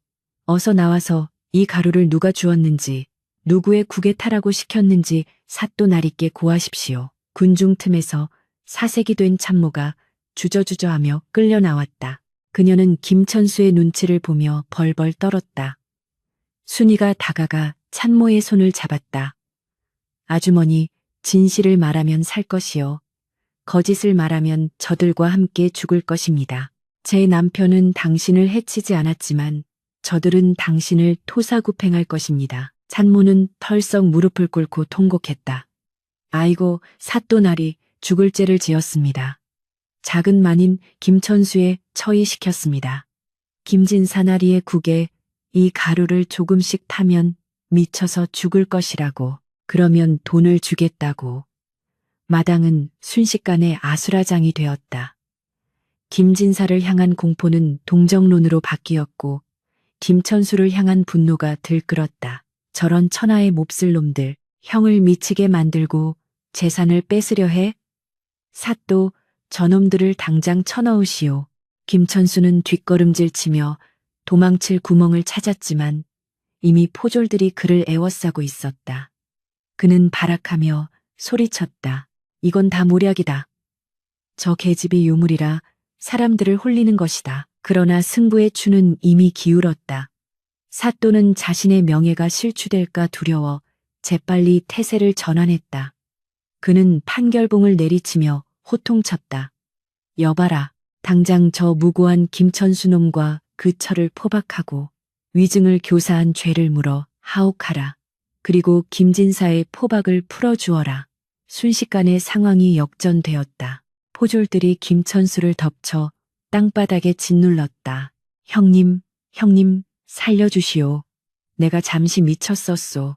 어서 나와서 이 가루를 누가 주었는지, 누구의 국에 타라고 시켰는지 사또 날있게 고하십시오. 군중 틈에서 사색이 된 참모가 주저주저하며 끌려 나왔다. 그녀는 김천수의 눈치를 보며 벌벌 떨었다. 순이가 다가가 참모의 손을 잡았다. 아주머니, 진실을 말하면 살 것이요. 거짓을 말하면 저들과 함께 죽을 것입니다. 제 남편은 당신을 해치지 않았지만 저들은 당신을 토사구팽할 것입니다. 찬모는 털썩 무릎을 꿇고 통곡했다. 아이고, 사또날이 죽을 죄를 지었습니다. 작은 만인 김천수에 처리시켰습니다. 김진사나리의 국에 이 가루를 조금씩 타면 미쳐서 죽을 것이라고, 그러면 돈을 주겠다고. 마당은 순식간에 아수라장이 되었다. 김진사를 향한 공포는 동정론으로 바뀌었고 김천수를 향한 분노가 들끓었다. 저런 천하의 몹쓸 놈들, 형을 미치게 만들고 재산을 뺏으려 해? 사또, 저놈들을 당장 쳐넣으시오. 김천수는 뒷걸음질 치며 도망칠 구멍을 찾았지만 이미 포졸들이 그를 에워싸고 있었다. 그는 발악하며 소리쳤다. 이건 다 모략이다. 저 계집이 유물이라 사람들을 홀리는 것이다. 그러나 승부의 추는 이미 기울었다. 사또는 자신의 명예가 실추될까 두려워 재빨리 태세를 전환했다. 그는 판결봉을 내리치며 호통쳤다. 여봐라, 당장 저 무고한 김천수 놈과 그 처를 포박하고 위증을 교사한 죄를 물어 하옥하라. 그리고 김진사의 포박을 풀어주어라. 순식간에 상황이 역전되었다. 포졸들이 김천수를 덮쳐 땅바닥에 짓눌렀다. 형님, 살려주시오. 내가 잠시 미쳤었소.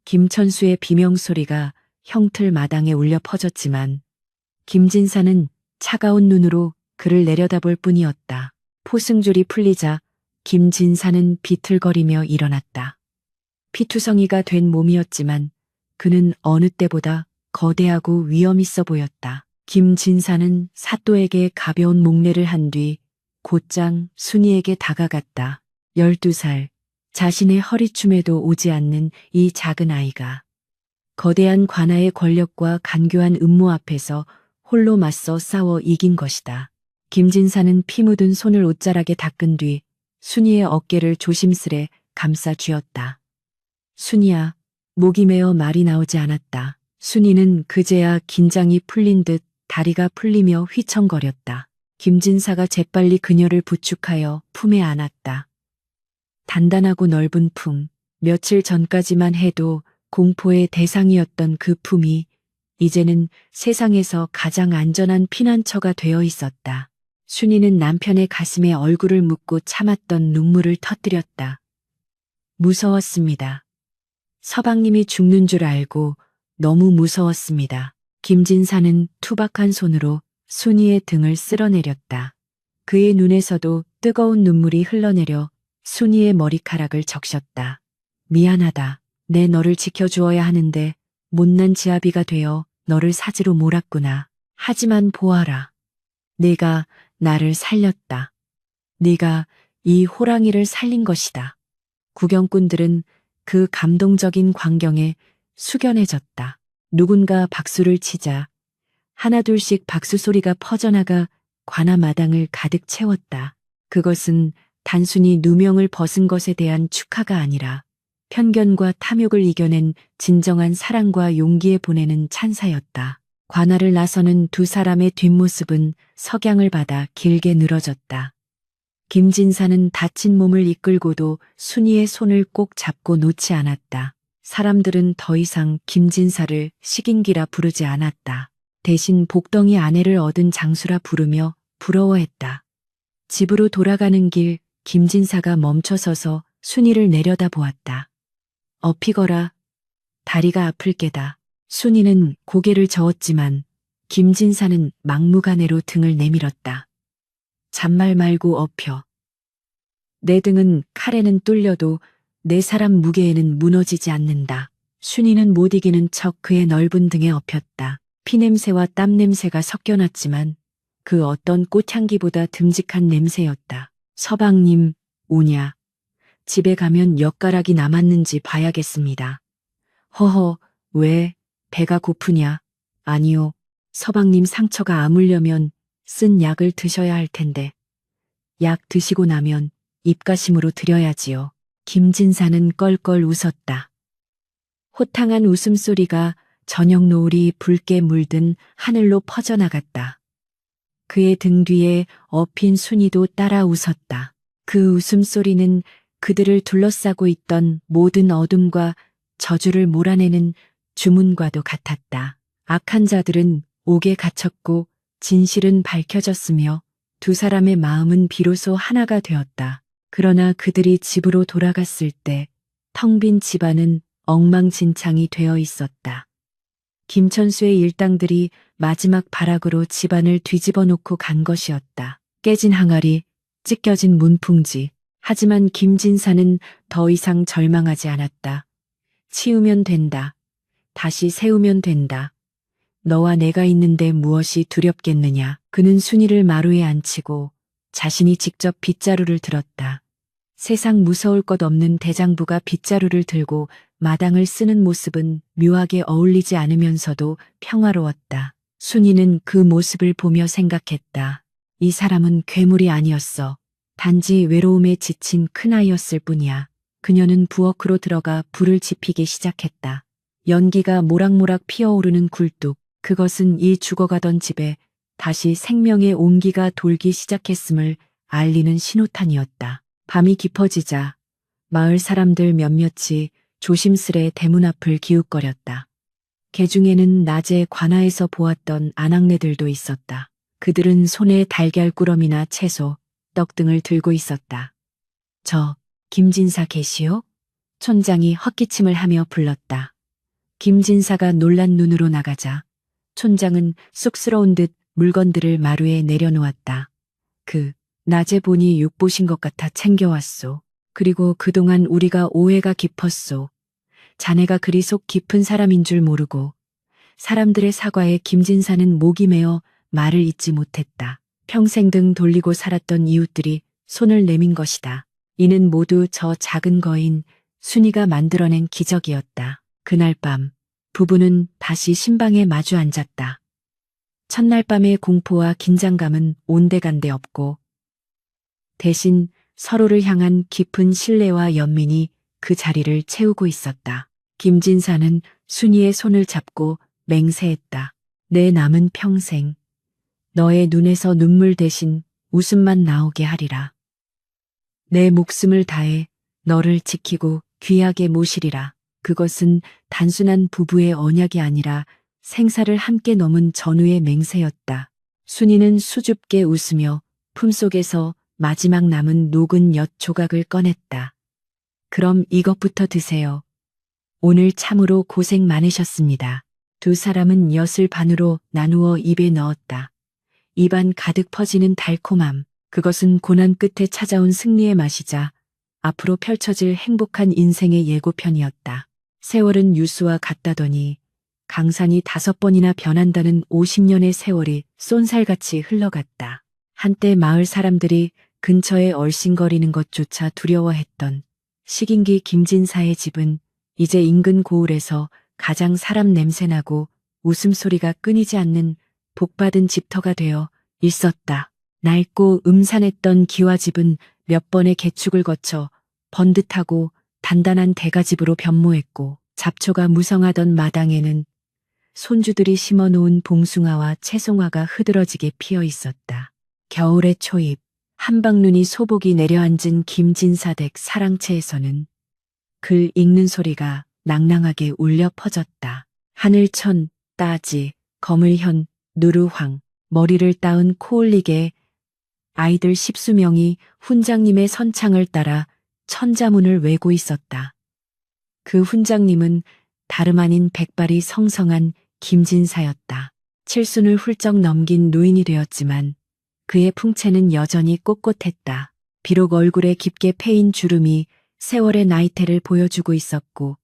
김천수의 비명소리가 형틀 마당에 울려 퍼졌지만 김진사는 차가운 눈으로 그를 내려다볼 뿐이었다. 포승줄이 풀리자 김진사는 비틀거리며 일어났다. 피투성이가 된 몸이었지만 그는 어느 때보다 거대하고 위험 있어 보였다. 김진사는 사또에게 가벼운 목례를 한 뒤 곧장 순이에게 다가갔다. 12살, 자신의 허리춤에도 오지 않는 이 작은 아이가 거대한 관아의 권력과 간교한 음모 앞에서 홀로 맞서 싸워 이긴 것이다. 김진사는 피 묻은 손을 옷자락에 닦은 뒤 순이의 어깨를 조심스레 감싸 쥐었다. 순이야, 목이 메어 말이 나오지 않았다. 순이는 그제야 긴장이 풀린 듯 다리가 풀리며 휘청거렸다. 김진사가 재빨리 그녀를 부축하여 품에 안았다. 단단하고 넓은 품, 며칠 전까지만 해도 공포의 대상이었던 그 품이 이제는 세상에서 가장 안전한 피난처가 되어 있었다. 순이는 남편의 가슴에 얼굴을 묻고 참았던 눈물을 터뜨렸다. 무서웠습니다. 서방님이 죽는 줄 알고 너무 무서웠습니다. 김진사는 투박한 손으로 순이의 등을 쓸어내렸다. 그의 눈에서도 뜨거운 눈물이 흘러내려 순이의 머리카락을 적셨다. 미안하다. 내 너를 지켜주어야 하는데 못난 지아비가 되어 너를 사지로 몰았구나. 하지만 보아라. 네가 나를 살렸다. 네가 이 호랑이를 살린 것이다. 구경꾼들은 그 감동적인 광경에 숙연해졌다. 누군가 박수를 치자 하나둘씩 박수 소리가 퍼져나가 관아 마당을 가득 채웠다. 그것은 단순히 누명을 벗은 것에 대한 축하가 아니라 편견과 탐욕을 이겨낸 진정한 사랑과 용기에 보내는 찬사였다. 관아를 나서는 두 사람의 뒷모습은 석양을 받아 길게 늘어졌다. 김진사는 다친 몸을 이끌고도 순이의 손을 꼭 잡고 놓지 않았다. 사람들은 더 이상 김진사를 식인기라 부르지 않았다. 대신 복덩이 아내를 얻은 장수라 부르며 부러워했다. 집으로 돌아가는 길 김진사가 멈춰서서 순이를 내려다 보았다. 업히거라. 다리가 아플 게다. 순이는 고개를 저었지만 김진사는 막무가내로 등을 내밀었다. 잔말 말고 업혀. 내 등은 칼에는 뚫려도 내 사람 무게에는 무너지지 않는다. 순이는 못 이기는 척 그의 넓은 등에 업혔다. 피냄새와 땀냄새가 섞여났지만 그 어떤 꽃향기보다 듬직한 냄새였다. 서방님, 오냐. 집에 가면 엿가락이 남았는지 봐야겠습니다. 허허, 왜? 배가 고프냐? 아니요. 서방님 상처가 아물려면 쓴 약을 드셔야 할 텐데. 약 드시고 나면 입가심으로 드려야지요. 김진사는 껄껄 웃었다. 호탕한 웃음소리가 저녁 노을이 붉게 물든 하늘로 퍼져나갔다. 그의 등 뒤에 업힌 순이도 따라 웃었다. 그 웃음소리는 그들을 둘러싸고 있던 모든 어둠과 저주를 몰아내는 주문과도 같았다. 악한 자들은 옥에 갇혔고 진실은 밝혀졌으며 두 사람의 마음은 비로소 하나가 되었다. 그러나 그들이 집으로 돌아갔을 때 텅 빈 집안은 엉망진창이 되어 있었다. 김천수의 일당들이 마지막 발악으로 집안을 뒤집어 놓고 간 것이었다. 깨진 항아리, 찢겨진 문풍지. 하지만 김진사는 더 이상 절망하지 않았다. 치우면 된다. 다시 세우면 된다. 너와 내가 있는데 무엇이 두렵겠느냐. 그는 순이를 마루에 앉히고 자신이 직접 빗자루를 들었다. 세상 무서울 것 없는 대장부가 빗자루를 들고 마당을 쓰는 모습은 묘하게 어울리지 않으면서도 평화로웠다. 순이는 그 모습을 보며 생각했다. 이 사람은 괴물이 아니었어. 단지 외로움에 지친 큰아이였을 뿐이야. 그녀는 부엌으로 들어가 불을 지피기 시작했다. 연기가 모락모락 피어오르는 굴뚝. 그것은 이 죽어가던 집에 다시 생명의 온기가 돌기 시작했음을 알리는 신호탄이었다. 밤이 깊어지자 마을 사람들 몇몇이 조심스레 대문 앞을 기웃거렸다. 개중에는 낮에 관아에서 보았던 아낙네들도 있었다. 그들은 손에 달걀 꾸러미나 채소, 떡 등을 들고 있었다. 저, 김진사 계시오? 촌장이 헛기침을 하며 불렀다. 김진사가 놀란 눈으로 나가자 촌장은 쑥스러운 듯 물건들을 마루에 내려놓았다. 낮에 보니 육보신 것 같아 챙겨왔소. 그리고 그동안 우리가 오해가 깊었소. 자네가 그리 속 깊은 사람인 줄 모르고 사람들의 사과에 김진사는 목이 메어 말을 잇지 못했다. 평생 등 돌리고 살았던 이웃들이 손을 내민 것이다. 이는 모두 저 작은 거인 순이가 만들어낸 기적이었다. 그날 밤 부부는 다시 신방에 마주 앉았다. 첫날 밤의 공포와 긴장감은 온데간데 없고 대신 서로를 향한 깊은 신뢰와 연민이 그 자리를 채우고 있었다. 김진사는 순이의 손을 잡고 맹세했다. 내 남은 평생 너의 눈에서 눈물 대신 웃음만 나오게 하리라. 내 목숨을 다해 너를 지키고 귀하게 모시리라. 그것은 단순한 부부의 언약이 아니라 생사를 함께 넘은 전우의 맹세였다. 순이는 수줍게 웃으며 품속에서 마지막 남은 녹은 엿 조각을 꺼냈다. 그럼 이것부터 드세요. 오늘 참으로 고생 많으셨습니다. 두 사람은 엿을 반으로 나누어 입에 넣었다. 입안 가득 퍼지는 달콤함. 그것은 고난 끝에 찾아온 승리의 맛이자 앞으로 펼쳐질 행복한 인생의 예고편이었다. 세월은 유수와 같다더니 강산이 5번이나 변한다는 50년의 세월이 쏜살같이 흘러갔다. 한때 마을 사람들이 근처에 얼씬거리는 것조차 두려워했던 식인기 김진사의 집은 이제 인근 고을에서 가장 사람 냄새나고 웃음소리가 끊이지 않는 복받은 집터가 되어 있었다. 낡고 음산했던 기와집은 몇 번의 개축을 거쳐 번듯하고 단단한 대가집으로 변모했고, 잡초가 무성하던 마당에는 손주들이 심어놓은 봉숭아와 채송화가 흐드러지게 피어 있었다. 겨울의 초입, 한방눈이 소복이 내려앉은 김진사댁 사랑채에서는 글 읽는 소리가 낭낭하게 울려 퍼졌다. 하늘천, 따지, 거물현, 누르황, 머리를 따은 코올리게 아이들 10수명이 훈장님의 선창을 따라 천자문을 외고 있었다. 그 훈장님은 다름 아닌 백발이 성성한 김진사였다. 칠순을 훌쩍 넘긴 노인이 되었지만 그의 풍채는 여전히 꼿꼿했다. 비록 얼굴에 깊게 패인 주름이 세월의 나이테를 보여주고 있었고,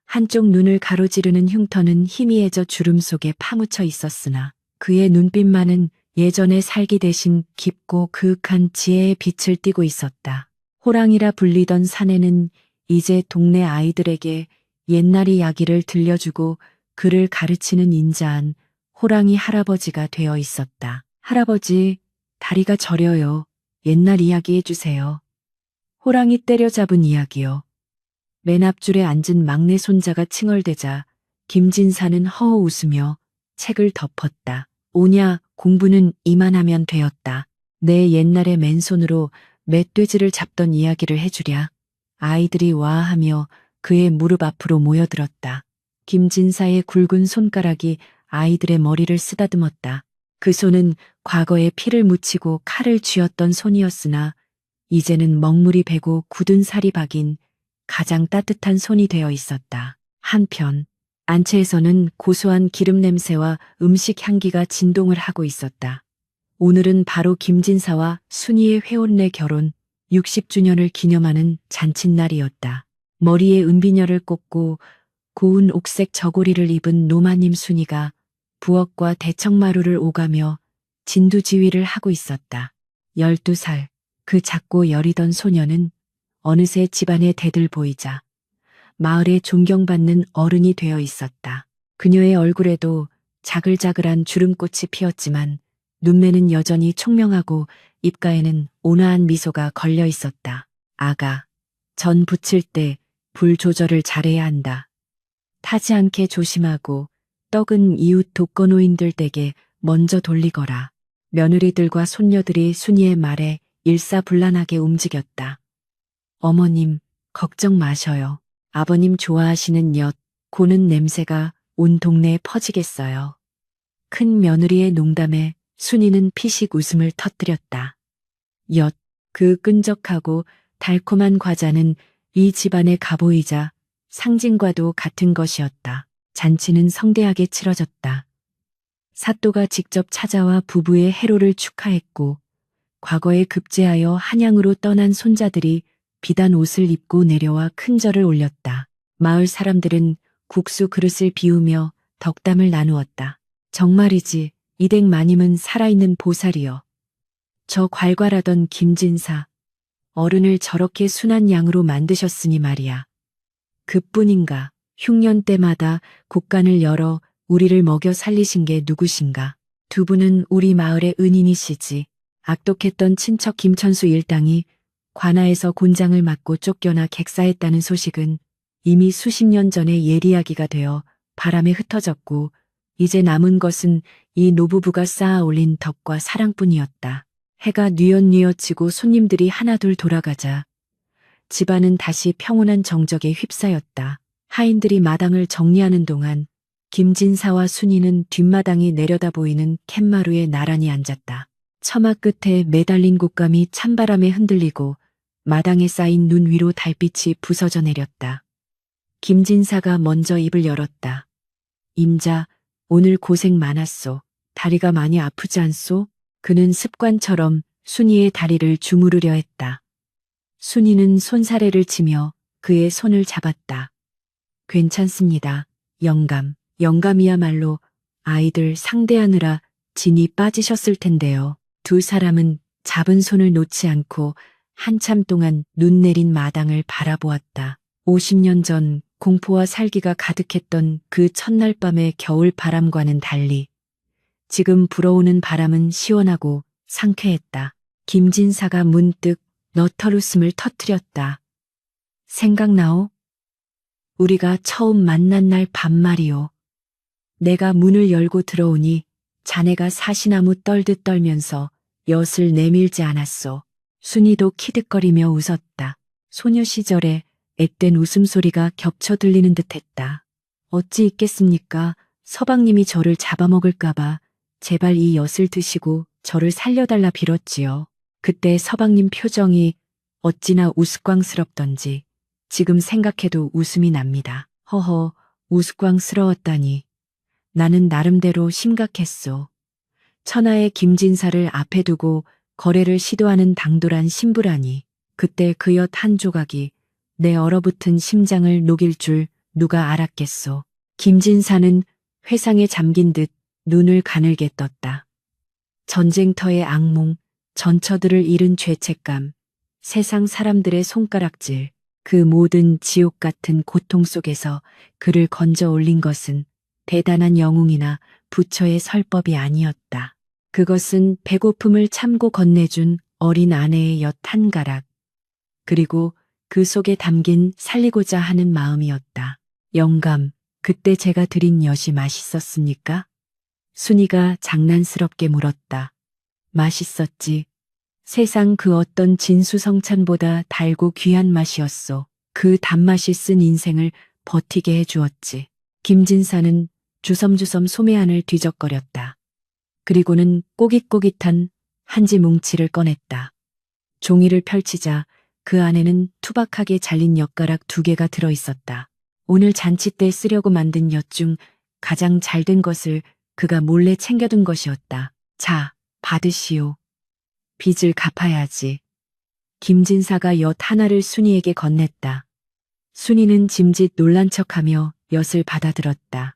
한쪽 눈을 가로지르는 흉터는 희미해져 주름 속에 파묻혀 있었으나 그의 눈빛만은 예전의 살기 대신 깊고 그윽한 지혜의 빛을 띠고 있었다. 호랑이라 불리던 사내는 이제 동네 아이들에게 옛날 이야기를 들려주고 그를 가르치는 인자한 호랑이 할아버지가 되어 있었다. 할아버지, 다리가 저려요. 옛날 이야기 해주세요. 호랑이 때려잡은 이야기요. 맨 앞줄에 앉은 막내 손자가 칭얼대자 김진사는 허허 웃으며 책을 덮었다. 오냐, 공부는 이만하면 되었다. 내 옛날에 맨손으로 멧돼지를 잡던 이야기를 해주랴. 아이들이 와하며 그의 무릎 앞으로 모여들었다. 김진사의 굵은 손가락이 아이들의 머리를 쓰다듬었다. 그 손은 과거에 피를 묻히고 칼을 쥐었던 손이었으나 이제는 먹물이 배고 굳은 살이 박인 가장 따뜻한 손이 되어 있었다. 한편 안채에서는 고소한 기름 냄새와 음식 향기가 진동을 하고 있었다. 오늘은 바로 김진사와 순이의 회혼례 결혼 60주년을 기념하는 잔칫날이었다. 머리에 은비녀를 꽂고 고운 옥색 저고리를 입은 노마님 순이가 부엌과 대청마루를 오가며 진두지휘를 하고 있었다. 12살, 그 작고 여리던 소녀는 어느새 집안에 대들 보이자 마을에 존경받는 어른이 되어 있었다. 그녀의 얼굴에도 자글자글한 주름꽃이 피었지만 눈매는 여전히 총명하고 입가에는 온화한 미소가 걸려 있었다. 아가, 전 부칠 때 불 조절을 잘해야 한다. 타지 않게 조심하고 떡은 이웃 독거노인들 댁에 먼저 돌리거라. 며느리들과 손녀들이 순이의 말에 일사불란하게 움직였다. 어머님, 걱정 마셔요. 아버님 좋아하시는 엿, 고는 냄새가 온 동네에 퍼지겠어요. 큰 며느리의 농담에 순이는 피식 웃음을 터뜨렸다. 엿, 그 끈적하고 달콤한 과자는 이 집안의 가보이자 상징과도 같은 것이었다. 잔치는 성대하게 치러졌다. 사또가 직접 찾아와 부부의 해로를 축하했고, 과거에 급제하여 한양으로 떠난 손자들이 비단 옷을 입고 내려와 큰 절을 올렸다. 마을 사람들은 국수 그릇을 비우며 덕담을 나누었다. 정말이지, 이댁 마님은 살아있는 보살이여. 저 괄괄하던 김진사, 어른을 저렇게 순한 양으로 만드셨으니 말이야. 그뿐인가, 흉년 때마다 곳간을 열어 우리를 먹여 살리신 게 누구신가. 두 분은 우리 마을의 은인이시지. 악독했던 친척 김천수 일당이 관아에서 곤장을 맞고 쫓겨나 객사했다는 소식은 이미 수십 년 전에 예리야기가 되어 바람에 흩어졌고, 이제 남은 것은 이 노부부가 쌓아 올린 덕과 사랑뿐이었다. 해가 뉘엿뉘엿지고 손님들이 하나둘 돌아가자 집안은 다시 평온한 정적에 휩싸였다. 하인들이 마당을 정리하는 동안 김진사와 순이는 뒷마당이 내려다 보이는 캔마루에 나란히 앉았다. 처마 끝에 매달린 곶감이 찬바람에 흔들리고 마당에 쌓인 눈 위로 달빛이 부서져 내렸다. 김진사가 먼저 입을 열었다. 임자, 오늘 고생 많았소. 다리가 많이 아프지 않소? 그는 습관처럼 순이의 다리를 주무르려 했다. 순이는 손사래를 치며 그의 손을 잡았다. 괜찮습니다. 영감. 영감이야말로 아이들 상대하느라 진이 빠지셨을 텐데요. 두 사람은 잡은 손을 놓지 않고 한참 동안 눈 내린 마당을 바라보았다. 50년 전 공포와 살기가 가득했던 그 첫날 밤의 겨울 바람과는 달리 지금 불어오는 바람은 시원하고 상쾌했다. 김진사가 문득 너털웃음을 터뜨렸다. 생각나오? 우리가 처음 만난 날 밤말이오. 내가 문을 열고 들어오니 자네가 사시나무 떨듯 떨면서 엿을 내밀지 않았소. 순이도 키득거리며 웃었다. 소녀 시절에 앳된 웃음소리가 겹쳐 들리는 듯했다. 어찌 있겠습니까? 서방님이 저를 잡아먹을까봐 제발 이 엿을 드시고 저를 살려달라 빌었지요. 그때 서방님 표정이 어찌나 우스꽝스럽던지 지금 생각해도 웃음이 납니다. 허허, 우스꽝스러웠다니. 나는 나름대로 심각했소. 천하의 김진사를 앞에 두고 거래를 시도하는 당돌한 신부라니. 그때 그 엿 한 조각이 내 얼어붙은 심장을 녹일 줄 누가 알았겠소. 김진사는 회상에 잠긴 듯 눈을 가늘게 떴다. 전쟁터의 악몽, 전처들을 잃은 죄책감, 세상 사람들의 손가락질, 그 모든 지옥 같은 고통 속에서 그를 건져 올린 것은 대단한 영웅이나 부처의 설법이 아니었다. 그것은 배고픔을 참고 건네준 어린 아내의 엿 한 가락, 그리고 그 속에 담긴 살리고자 하는 마음이었다. 영감, 그때 제가 드린 엿이 맛있었습니까? 순이가 장난스럽게 물었다. 맛있었지. 세상 그 어떤 진수성찬보다 달고 귀한 맛이었소. 그 단맛이 쓴 인생을 버티게 해주었지. 김진사는 주섬주섬 소매안을 뒤적거렸다. 그리고는 꼬깃꼬깃한 한지 뭉치를 꺼냈다. 종이를 펼치자 그 안에는 투박하게 잘린 엿가락 2개가 들어있었다. 오늘 잔치 때 쓰려고 만든 엿 중 가장 잘된 것을 그가 몰래 챙겨둔 것이었다. 자, 받으시오. 빚을 갚아야지. 김진사가 엿 하나를 순이에게 건넸다. 순이는 짐짓 놀란 척하며 엿을 받아들었다.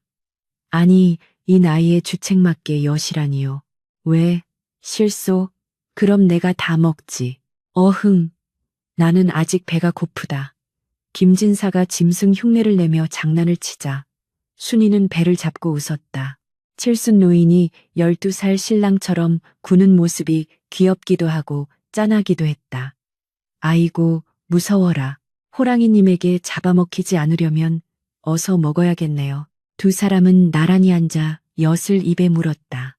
아니, 이 나이에 주책맞게 엿이라니요. 왜? 실소? 그럼 내가 다 먹지. 어흥. 나는 아직 배가 고프다. 김진사가 짐승 흉내를 내며 장난을 치자 순이는 배를 잡고 웃었다. 칠순 노인이 12살 신랑처럼 구는 모습이 귀엽기도 하고 짠하기도 했다. 아이고, 무서워라. 호랑이님에게 잡아먹히지 않으려면 어서 먹어야겠네요. 두 사람은 나란히 앉아 엿을 입에 물었다.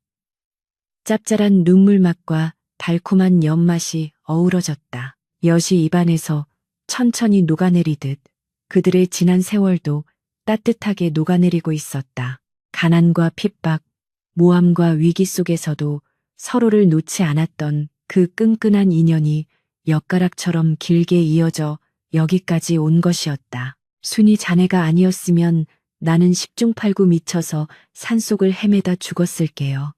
짭짤한 눈물 맛과 달콤한 엿맛이 어우러졌다. 엿이 입안에서 천천히 녹아내리듯 그들의 지난 세월도 따뜻하게 녹아내리고 있었다. 가난과 핍박, 모함과 위기 속에서도 서로를 놓지 않았던 그 끈끈한 인연이 엿가락처럼 길게 이어져 여기까지 온 것이었다. 순이 자네가 아니었으면 나는 십중팔구 미쳐서 산속을 헤매다 죽었을게요.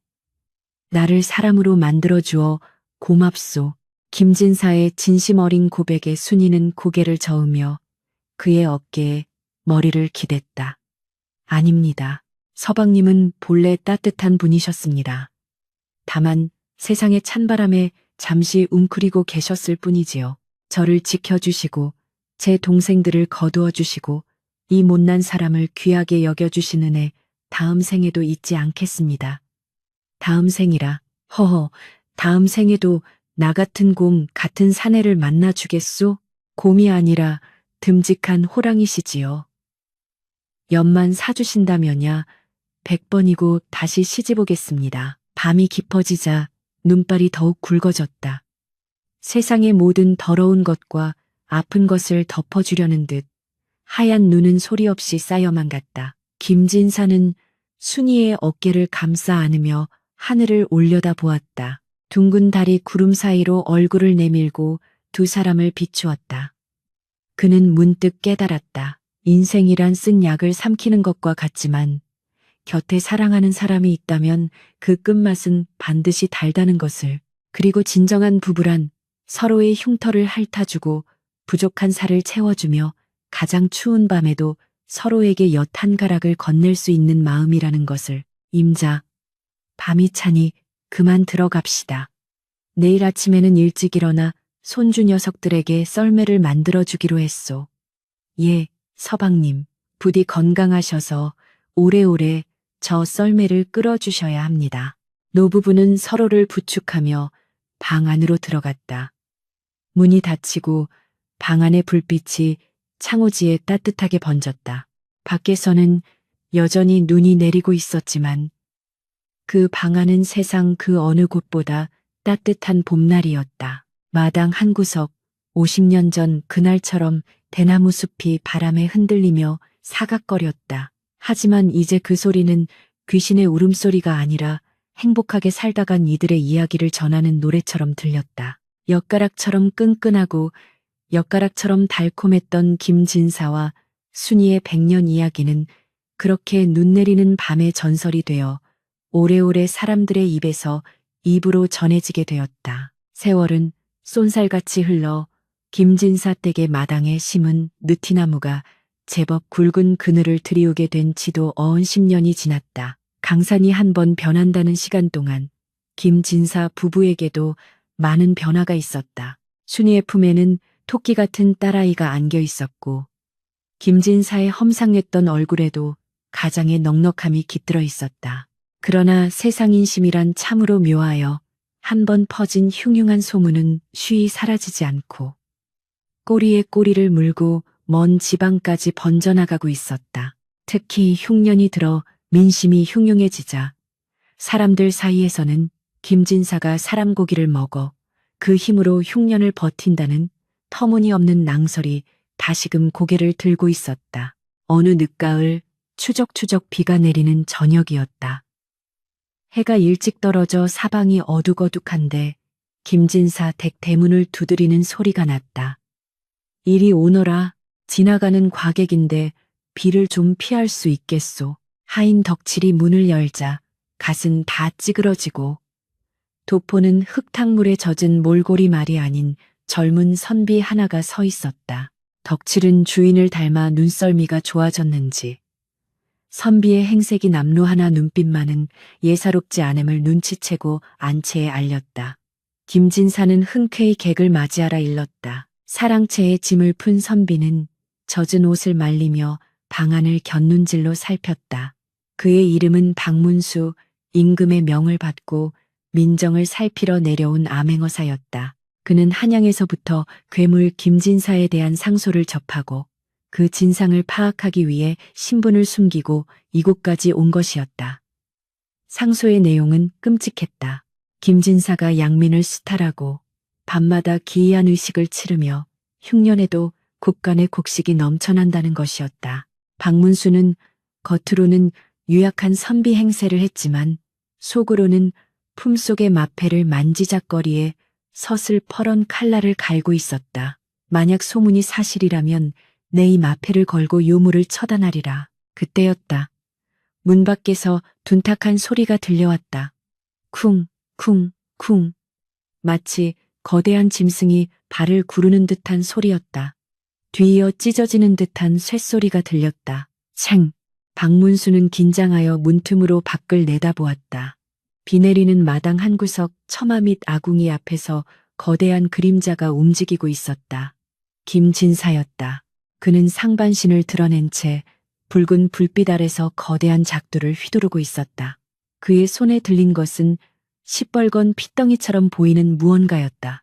나를 사람으로 만들어주어 고맙소. 김진사의 진심 어린 고백에 순이는 고개를 저으며 그의 어깨에 머리를 기댔다. 아닙니다. 서방님은 본래 따뜻한 분이셨습니다. 다만 세상의 찬바람에 잠시 웅크리고 계셨을 뿐이지요. 저를 지켜주시고 제 동생들을 거두어 주시고 이 못난 사람을 귀하게 여겨주신 은혜 다음 생에도 잊지 않겠습니다. 다음 생이라. 허허, 다음 생에도 나 같은 곰 같은 사내를 만나 주겠소? 곰이 아니라 듬직한 호랑이시지요. 엿만 사주신다면야 100번이고 다시 시집오겠습니다. 밤이 깊어지자 눈발이 더욱 굵어졌다. 세상의 모든 더러운 것과 아픈 것을 덮어주려는 듯 하얀 눈은 소리 없이 쌓여만 갔다. 김진사는 순이의 어깨를 감싸 안으며 하늘을 올려다 보았다. 둥근 달이 구름 사이로 얼굴을 내밀고 두 사람을 비추었다. 그는 문득 깨달았다. 인생이란 쓴 약을 삼키는 것과 같지만 곁에 사랑하는 사람이 있다면 그 끝맛은 반드시 달다는 것을, 그리고 진정한 부부란 서로의 흉터를 핥아주고 부족한 살을 채워주며 가장 추운 밤에도 서로에게 엿 한 가락을 건넬 수 있는 마음이라는 것을. 임자, 밤이 차니 그만 들어갑시다. 내일 아침에는 일찍 일어나 손주 녀석들에게 썰매를 만들어주기로 했소. 예, 서방님, 부디 건강하셔서 오래오래 저 썰매를 끌어주셔야 합니다. 노부부는 서로를 부축하며 방 안으로 들어갔다. 문이 닫히고 방 안의 불빛이 창호지에 따뜻하게 번졌다. 밖에서는 여전히 눈이 내리고 있었지만 그 방 안은 세상 그 어느 곳보다 따뜻한 봄날이었다. 마당 한 구석, 50년 전 그날처럼 대나무 숲이 바람에 흔들리며 사각거렸다. 하지만 이제 그 소리는 귀신의 울음소리가 아니라 행복하게 살다 간 이들의 이야기를 전하는 노래처럼 들렸다. 엿가락처럼 끈끈하고 엿가락처럼 달콤했던 김진사와 순이의 백년 이야기는 그렇게 눈 내리는 밤의 전설이 되어 오래오래 사람들의 입에서 입으로 전해지게 되었다. 세월은 쏜살같이 흘러 김진사 댁의 마당에 심은 느티나무가 제법 굵은 그늘을 들이우게 된 지도 어언 10년이 지났다. 강산이 한 번 변한다는 시간 동안 김진사 부부에게도 많은 변화가 있었다. 순이의 품에는 토끼 같은 딸아이가 안겨 있었고 김진사의 험상했던 얼굴에도 가장의 넉넉함이 깃들어 있었다. 그러나 세상 인심이란 참으로 묘하여 한 번 퍼진 흉흉한 소문은 쉬이 사라지지 않고 꼬리에 꼬리를 물고 먼 지방까지 번져나가고 있었다. 특히 흉년이 들어 민심이 흉흉해지자 사람들 사이에서는 김진사가 사람 고기를 먹어 그 힘으로 흉년을 버틴다는 터무니없는 낭설이 다시금 고개를 들고 있었다. 어느 늦가을 추적추적 비가 내리는 저녁이었다. 해가 일찍 떨어져 사방이 어둑어둑한데 김진사 댁 대문을 두드리는 소리가 났다. 이리 오너라. 지나가는 과객인데 비를 좀 피할 수 있겠소. 하인 덕칠이 문을 열자 갓은 다 찌그러지고 도포는 흙탕물에 젖은 몰골이 말이 아닌 젊은 선비 하나가 서 있었다. 덕칠은 주인을 닮아 눈썰미가 좋아졌는지 선비의 행색이 남루하나 눈빛만은 예사롭지 않음을 눈치채고 안채에 알렸다. 김진사는 흔쾌히 객을 맞이하라 일렀다. 사랑채에 짐을 푼 선비는 젖은 옷을 말리며 방안을 곁눈질로 살폈다. 그의 이름은 박문수, 임금의 명을 받고 민정을 살피러 내려온 암행어사였다. 그는 한양에서부터 괴물 김진사에 대한 상소를 접하고 그 진상을 파악하기 위해 신분을 숨기고 이곳까지 온 것이었다. 상소의 내용은 끔찍했다. 김진사가 양민을 수탈하고 밤마다 기이한 의식을 치르며 흉년에도 곡간의 곡식이 넘쳐난다는 것이었다. 박문수는 겉으로는 유약한 선비 행세를 했지만 속으로는 품속의 마패를 만지작거리에 서슬퍼런 칼날을 갈고 있었다. 만약 소문이 사실이라면 내 이 마패를 걸고 요물을 처단하리라. 그때였다. 문 밖에서 둔탁한 소리가 들려왔다. 쿵, 쿵, 쿵. 마치 거대한 짐승이 발을 구르는 듯한 소리였다. 뒤이어 찢어지는 듯한 쇳소리가 들렸다. 챙! 박문수는 긴장하여 문틈으로 밖을 내다보았다. 비 내리는 마당 한 구석 처마 및 아궁이 앞에서 거대한 그림자가 움직이고 있었다. 김진사였다. 그는 상반신을 드러낸 채 붉은 불빛 아래서 거대한 작두를 휘두르고 있었다. 그의 손에 들린 것은 시뻘건 핏덩이처럼 보이는 무언가였다.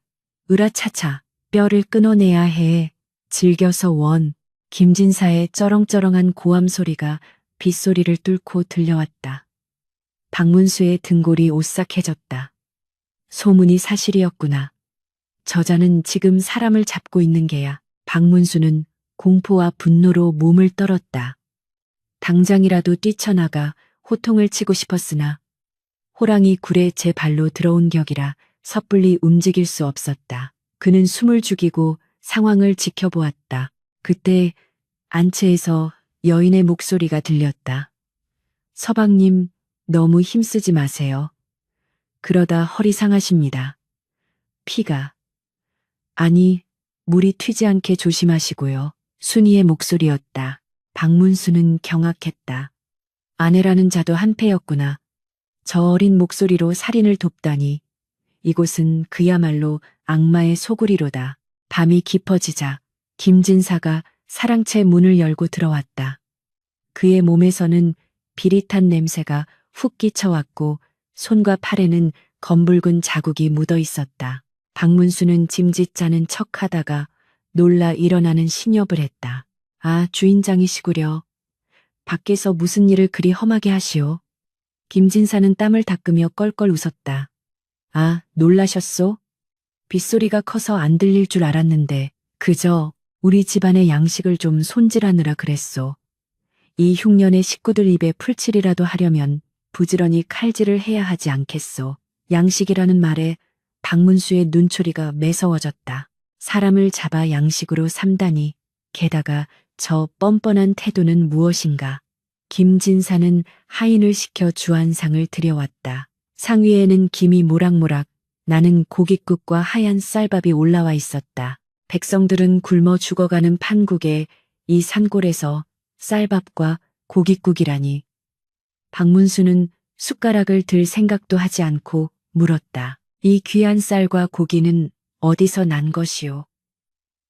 으라차차, 뼈를 끊어내야 해. 즐겨서 원. 김진사의 쩌렁쩌렁한 고함 소리가 빗소리를 뚫고 들려왔다. 박문수의 등골이 오싹해졌다. 소문이 사실이었구나. 저자는 지금 사람을 잡고 있는 게야. 박문수는 공포와 분노로 몸을 떨었다. 당장이라도 뛰쳐나가 호통을 치고 싶었으나 호랑이 굴에 제 발로 들어온 격이라 섣불리 움직일 수 없었다. 그는 숨을 죽이고 상황을 지켜보았다. 그때 안채에서 여인의 목소리가 들렸다. 서방님, 너무 힘쓰지 마세요. 그러다 허리 상하십니다. 피가. 아니, 물이 튀지 않게 조심하시고요. 순이의 목소리였다. 박문수는 경악했다. 아내라는 자도 한패였구나. 저 어린 목소리로 살인을 돕다니. 이곳은 그야말로 악마의 소굴이로다. 밤이 깊어지자 김진사가 사랑채 문을 열고 들어왔다. 그의 몸에서는 비릿한 냄새가 훅 끼쳐왔고 손과 팔에는 검붉은 자국이 묻어 있었다. 박문수는 짐짓 짜는 척하다가 놀라 일어나는 신협을 했다. 아, 주인장이시구려. 밖에서 무슨 일을 그리 험하게 하시오. 김진사는 땀을 닦으며 껄껄 웃었다. 아, 놀라셨소? 빗소리가 커서 안 들릴 줄 알았는데 그저 우리 집안의 양식을 좀 손질하느라 그랬소. 이 흉년의 식구들 입에 풀칠이라도 하려면 부지런히 칼질을 해야 하지 않겠소. 양식이라는 말에 박문수의 눈초리가 매서워졌다. 사람을 잡아 양식으로 삼다니, 게다가 저 뻔뻔한 태도는 무엇인가. 김진사는 하인을 시켜 주안상을 들여왔다. 상 위에는 김이 모락모락 나는 고깃국과 하얀 쌀밥이 올라와 있었다. 백성들은 굶어 죽어가는 판국에 이 산골에서 쌀밥과 고깃국이라니. 박문수는 숟가락을 들 생각도 하지 않고 물었다. 이 귀한 쌀과 고기는 어디서 난 것이오?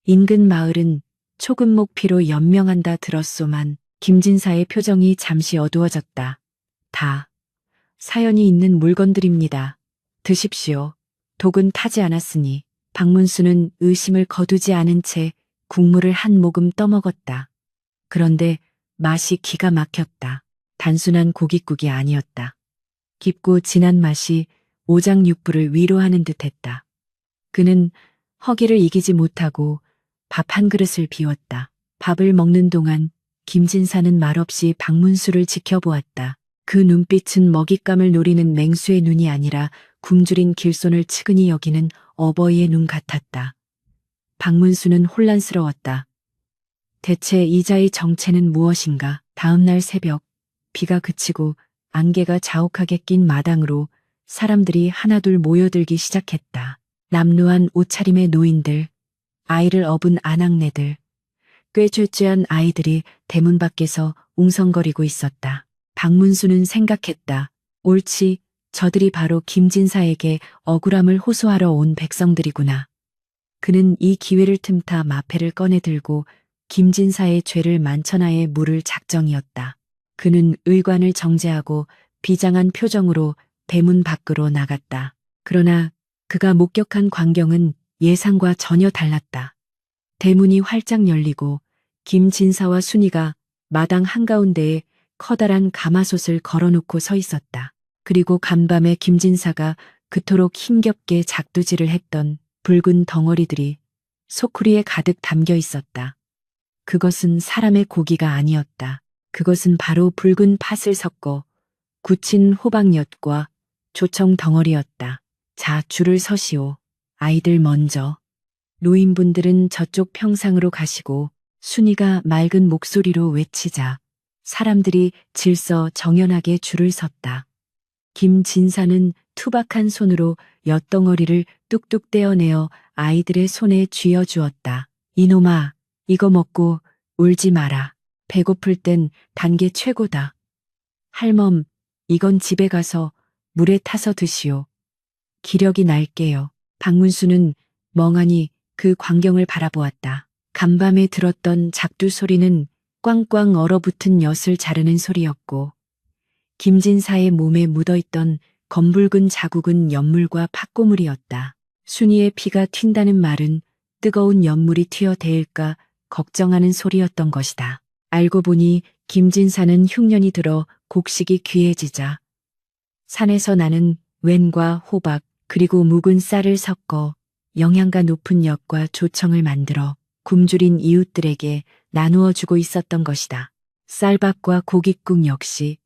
인근 마을은 초금목 피로 연명한다 들었소만. 김진사의 표정이 잠시 어두워졌다. 다 사연이 있는 물건들입니다. 드십시오. 독은 타지 않았으니. 박문수는 의심을 거두지 않은 채 국물을 한 모금 떠먹었다. 그런데 맛이 기가 막혔다. 단순한 고깃국이 아니었다. 깊고 진한 맛이 오장육부를 위로하는 듯했다. 그는 허기를 이기지 못하고 밥 한 그릇을 비웠다. 밥을 먹는 동안 김진사는 말없이 박문수를 지켜보았다. 그 눈빛은 먹잇감을 노리는 맹수의 눈이 아니라 굶주린 길손을 측은히 여기는 어버이의 눈 같았다. 박문수는 혼란스러웠다. 대체 이자의 정체는 무엇인가? 다음 날 새벽, 비가 그치고 안개가 자욱하게 낀 마당으로 사람들이 하나둘 모여들기 시작했다. 남루한 옷차림의 노인들, 아이를 업은 아낙네들, 꽤 쬐쬐한 아이들이 대문 밖에서 웅성거리고 있었다. 박문수는 생각했다. 옳지, 저들이 바로 김진사에게 억울함을 호소하러 온 백성들이구나. 그는 이 기회를 틈타 마패를 꺼내 들고 김진사의 죄를 만천하에 물을 작정이었다. 그는 의관을 정제하고 비장한 표정으로 대문 밖으로 나갔다. 그러나 그가 목격한 광경은 예상과 전혀 달랐다. 대문이 활짝 열리고 김진사와 순이가 마당 한가운데에 커다란 가마솥을 걸어놓고 서 있었다. 그리고 간밤에 김진사가 그토록 힘겹게 작두질을 했던 붉은 덩어리들이 소쿠리에 가득 담겨 있었다. 그것은 사람의 고기가 아니었다. 그것은 바로 붉은 팥을 섞어 굳힌 호박엿과 조청 덩어리였다. 자, 줄을 서시오. 아이들 먼저. 노인분들은 저쪽 평상으로 가시고 순이가 맑은 목소리로 외치자 사람들이 질서 정연하게 줄을 섰다. 김진사는 투박한 손으로 엿덩어리를 뚝뚝 떼어내어 아이들의 손에 쥐어주었다. 이놈아, 이거 먹고 울지 마라. 배고플 땐 단 게 최고다. 할멈, 이건 집에 가서 물에 타서 드시오. 기력이 날게요. 박문수는 멍하니 그 광경을 바라보았다. 간밤에 들었던 작두 소리는 꽝꽝 얼어붙은 엿을 자르는 소리였고 김진사의 몸에 묻어있던 검붉은 자국은 엿물과 팥고물이었다. 순이의 피가 튄다는 말은 뜨거운 엿물이 튀어대일까 걱정하는 소리였던 것이다. 알고 보니 김진사는 흉년이 들어 곡식이 귀해지자 산에서 나는 웬과 호박 그리고 묵은 쌀을 섞어 영양가 높은 엿과 조청을 만들어 굶주린 이웃들에게 나누어 주고 있었던 것이다. 쌀밥과 고깃국 역시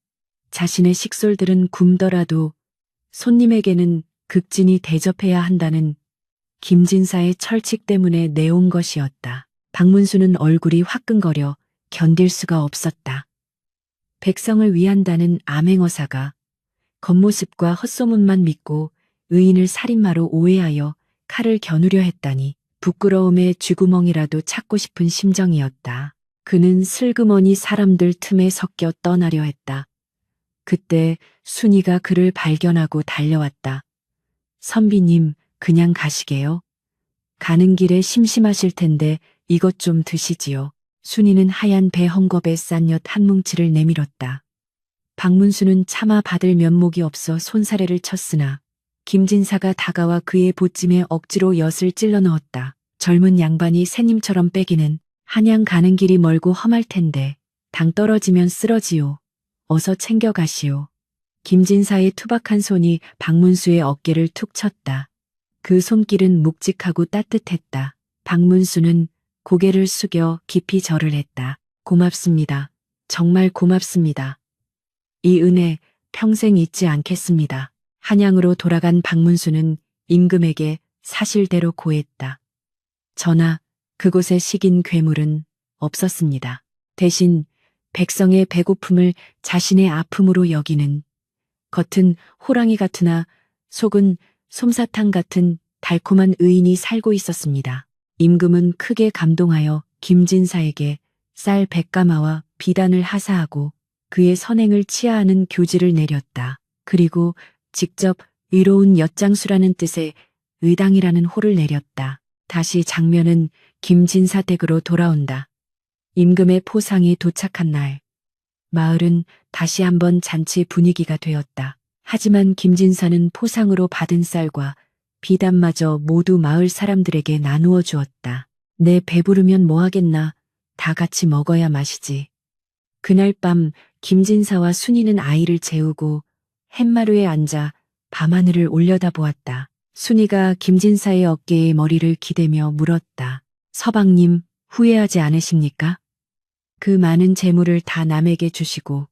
자신의 식솔들은 굶더라도 손님에게는 극진히 대접해야 한다는 김진사의 철칙 때문에 내온 것이었다. 박문수는 얼굴이 화끈거려 견딜 수가 없었다. 백성을 위한다는 암행어사가 겉모습과 헛소문만 믿고 의인을 살인마로 오해하여 칼을 겨누려 했다니 부끄러움에 쥐구멍이라도 찾고 싶은 심정이었다. 그는 슬그머니 사람들 틈에 섞여 떠나려 했다. 그때 순이가 그를 발견하고 달려왔다. 선비님, 그냥 가시게요. 가는 길에 심심하실 텐데 이것 좀 드시지요. 순이는 하얀 배 헝겊에 싼 엿 한 뭉치를 내밀었다. 박문수는 차마 받을 면목이 없어 손사래를 쳤으나 김진사가 다가와 그의 보찜에 억지로 엿을 찔러 넣었다. 젊은 양반이 새님처럼 빼기는 한양 가는 길이 멀고 험할 텐데 당 떨어지면 쓰러지요. 어서 챙겨가시오. 김진사의 투박한 손이 박문수의 어깨를 툭 쳤다. 그 손길은 묵직하고 따뜻했다. 박문수는 고개를 숙여 깊이 절을 했다. 고맙습니다. 정말 고맙습니다. 이 은혜 평생 잊지 않겠습니다. 한양으로 돌아간 박문수는 임금에게 사실대로 고했다. 전하, 그곳에 식인 괴물은 없었습니다. 대신 백성의 배고픔을 자신의 아픔으로 여기는 겉은 호랑이 같으나 속은 솜사탕 같은 달콤한 의인이 살고 있었습니다. 임금은 크게 감동하여 김진사에게 쌀 100가마와 비단을 하사하고 그의 선행을 치하하는 교지를 내렸다. 그리고 직접 의로운 엿장수라는 뜻의 의당이라는 호를 내렸다. 다시 장면은 김진사 댁으로 돌아온다. 임금의 포상이 도착한 날, 마을은 다시 한번 잔치 분위기가 되었다. 하지만 김진사는 포상으로 받은 쌀과 비단마저 모두 마을 사람들에게 나누어 주었다. 내 배부르면 뭐하겠나, 다 같이 먹어야 마시지. 그날 밤 김진사와 순이는 아이를 재우고 햇마루에 앉아 밤하늘을 올려다보았다. 순이가 김진사의 어깨에 머리를 기대며 물었다. 서방님, 후회하지 않으십니까? 그 많은 재물을 다 남에게 주시고.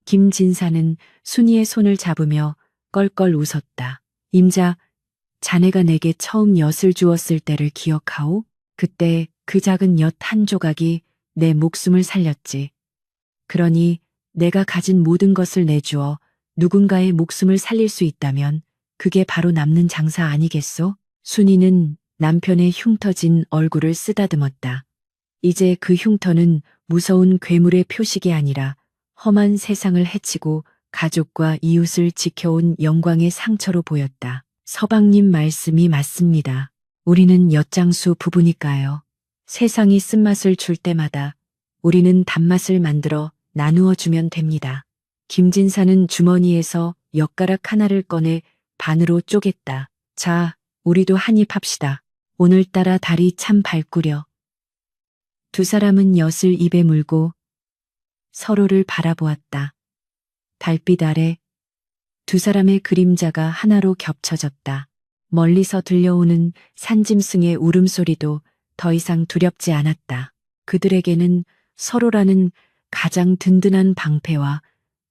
김진사는 순이의 손을 잡으며 껄껄 웃었다. 임자, 자네가 내게 처음 엿을 주었을 때를 기억하오? 그때 그 작은 엿 한 조각이 내 목숨을 살렸지. 그러니 내가 가진 모든 것을 내주어 누군가의 목숨을 살릴 수 있다면 그게 바로 남는 장사 아니겠소? 순이는 남편의 흉터진 얼굴을 쓰다듬었다. 이제 그 흉터는 무서운 괴물의 표식이 아니라 험한 세상을 해치고 가족과 이웃을 지켜온 영광의 상처로 보였다. 서방님 말씀이 맞습니다. 우리는 엿장수 부부니까요. 세상이 쓴맛을 줄 때마다 우리는 단맛을 만들어 나누어 주면 됩니다. 김진사는 주머니에서 엿가락 하나를 꺼내 반으로 쪼갰다. 자, 우리도 한입 합시다. 오늘따라 달이 참 밝구려. 두 사람은 엿을 입에 물고 서로를 바라보았다. 달빛 아래 두 사람의 그림자가 하나로 겹쳐졌다. 멀리서 들려오는 산짐승의 울음소리도 더 이상 두렵지 않았다. 그들에게는 서로라는 가장 든든한 방패와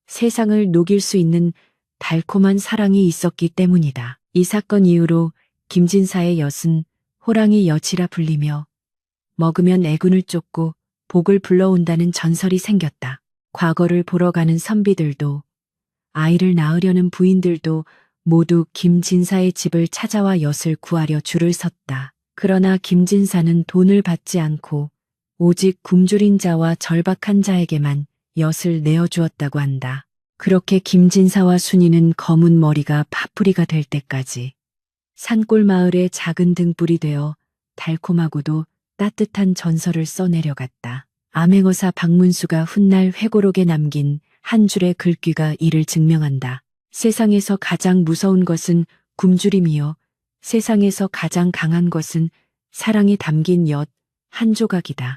세상을 녹일 수 있는 달콤한 사랑이 있었기 때문이다. 이 사건 이후로 김진사의 엿은 호랑이 엿이라 불리며 먹으면 애군을 쫓고 복을 불러온다는 전설이 생겼다. 과거를 보러 가는 선비들도 아이를 낳으려는 부인들도 모두 김진사의 집을 찾아와 엿을 구하려 줄을 섰다. 그러나 김진사는 돈을 받지 않고 오직 굶주린 자와 절박한 자에게만 엿을 내어주었다고 한다. 그렇게 김진사와 순이는 검은 머리가 파뿌리가 될 때까지 산골 마을의 작은 등불이 되어 달콤하고도 따뜻한 전설을 써내려갔다. 암행어사 박문수가 훗날 회고록에 남긴 한 줄의 글귀가 이를 증명한다. 세상에서 가장 무서운 것은 굶주림이요. 세상에서 가장 강한 것은 사랑이 담긴 엿 한 조각이다.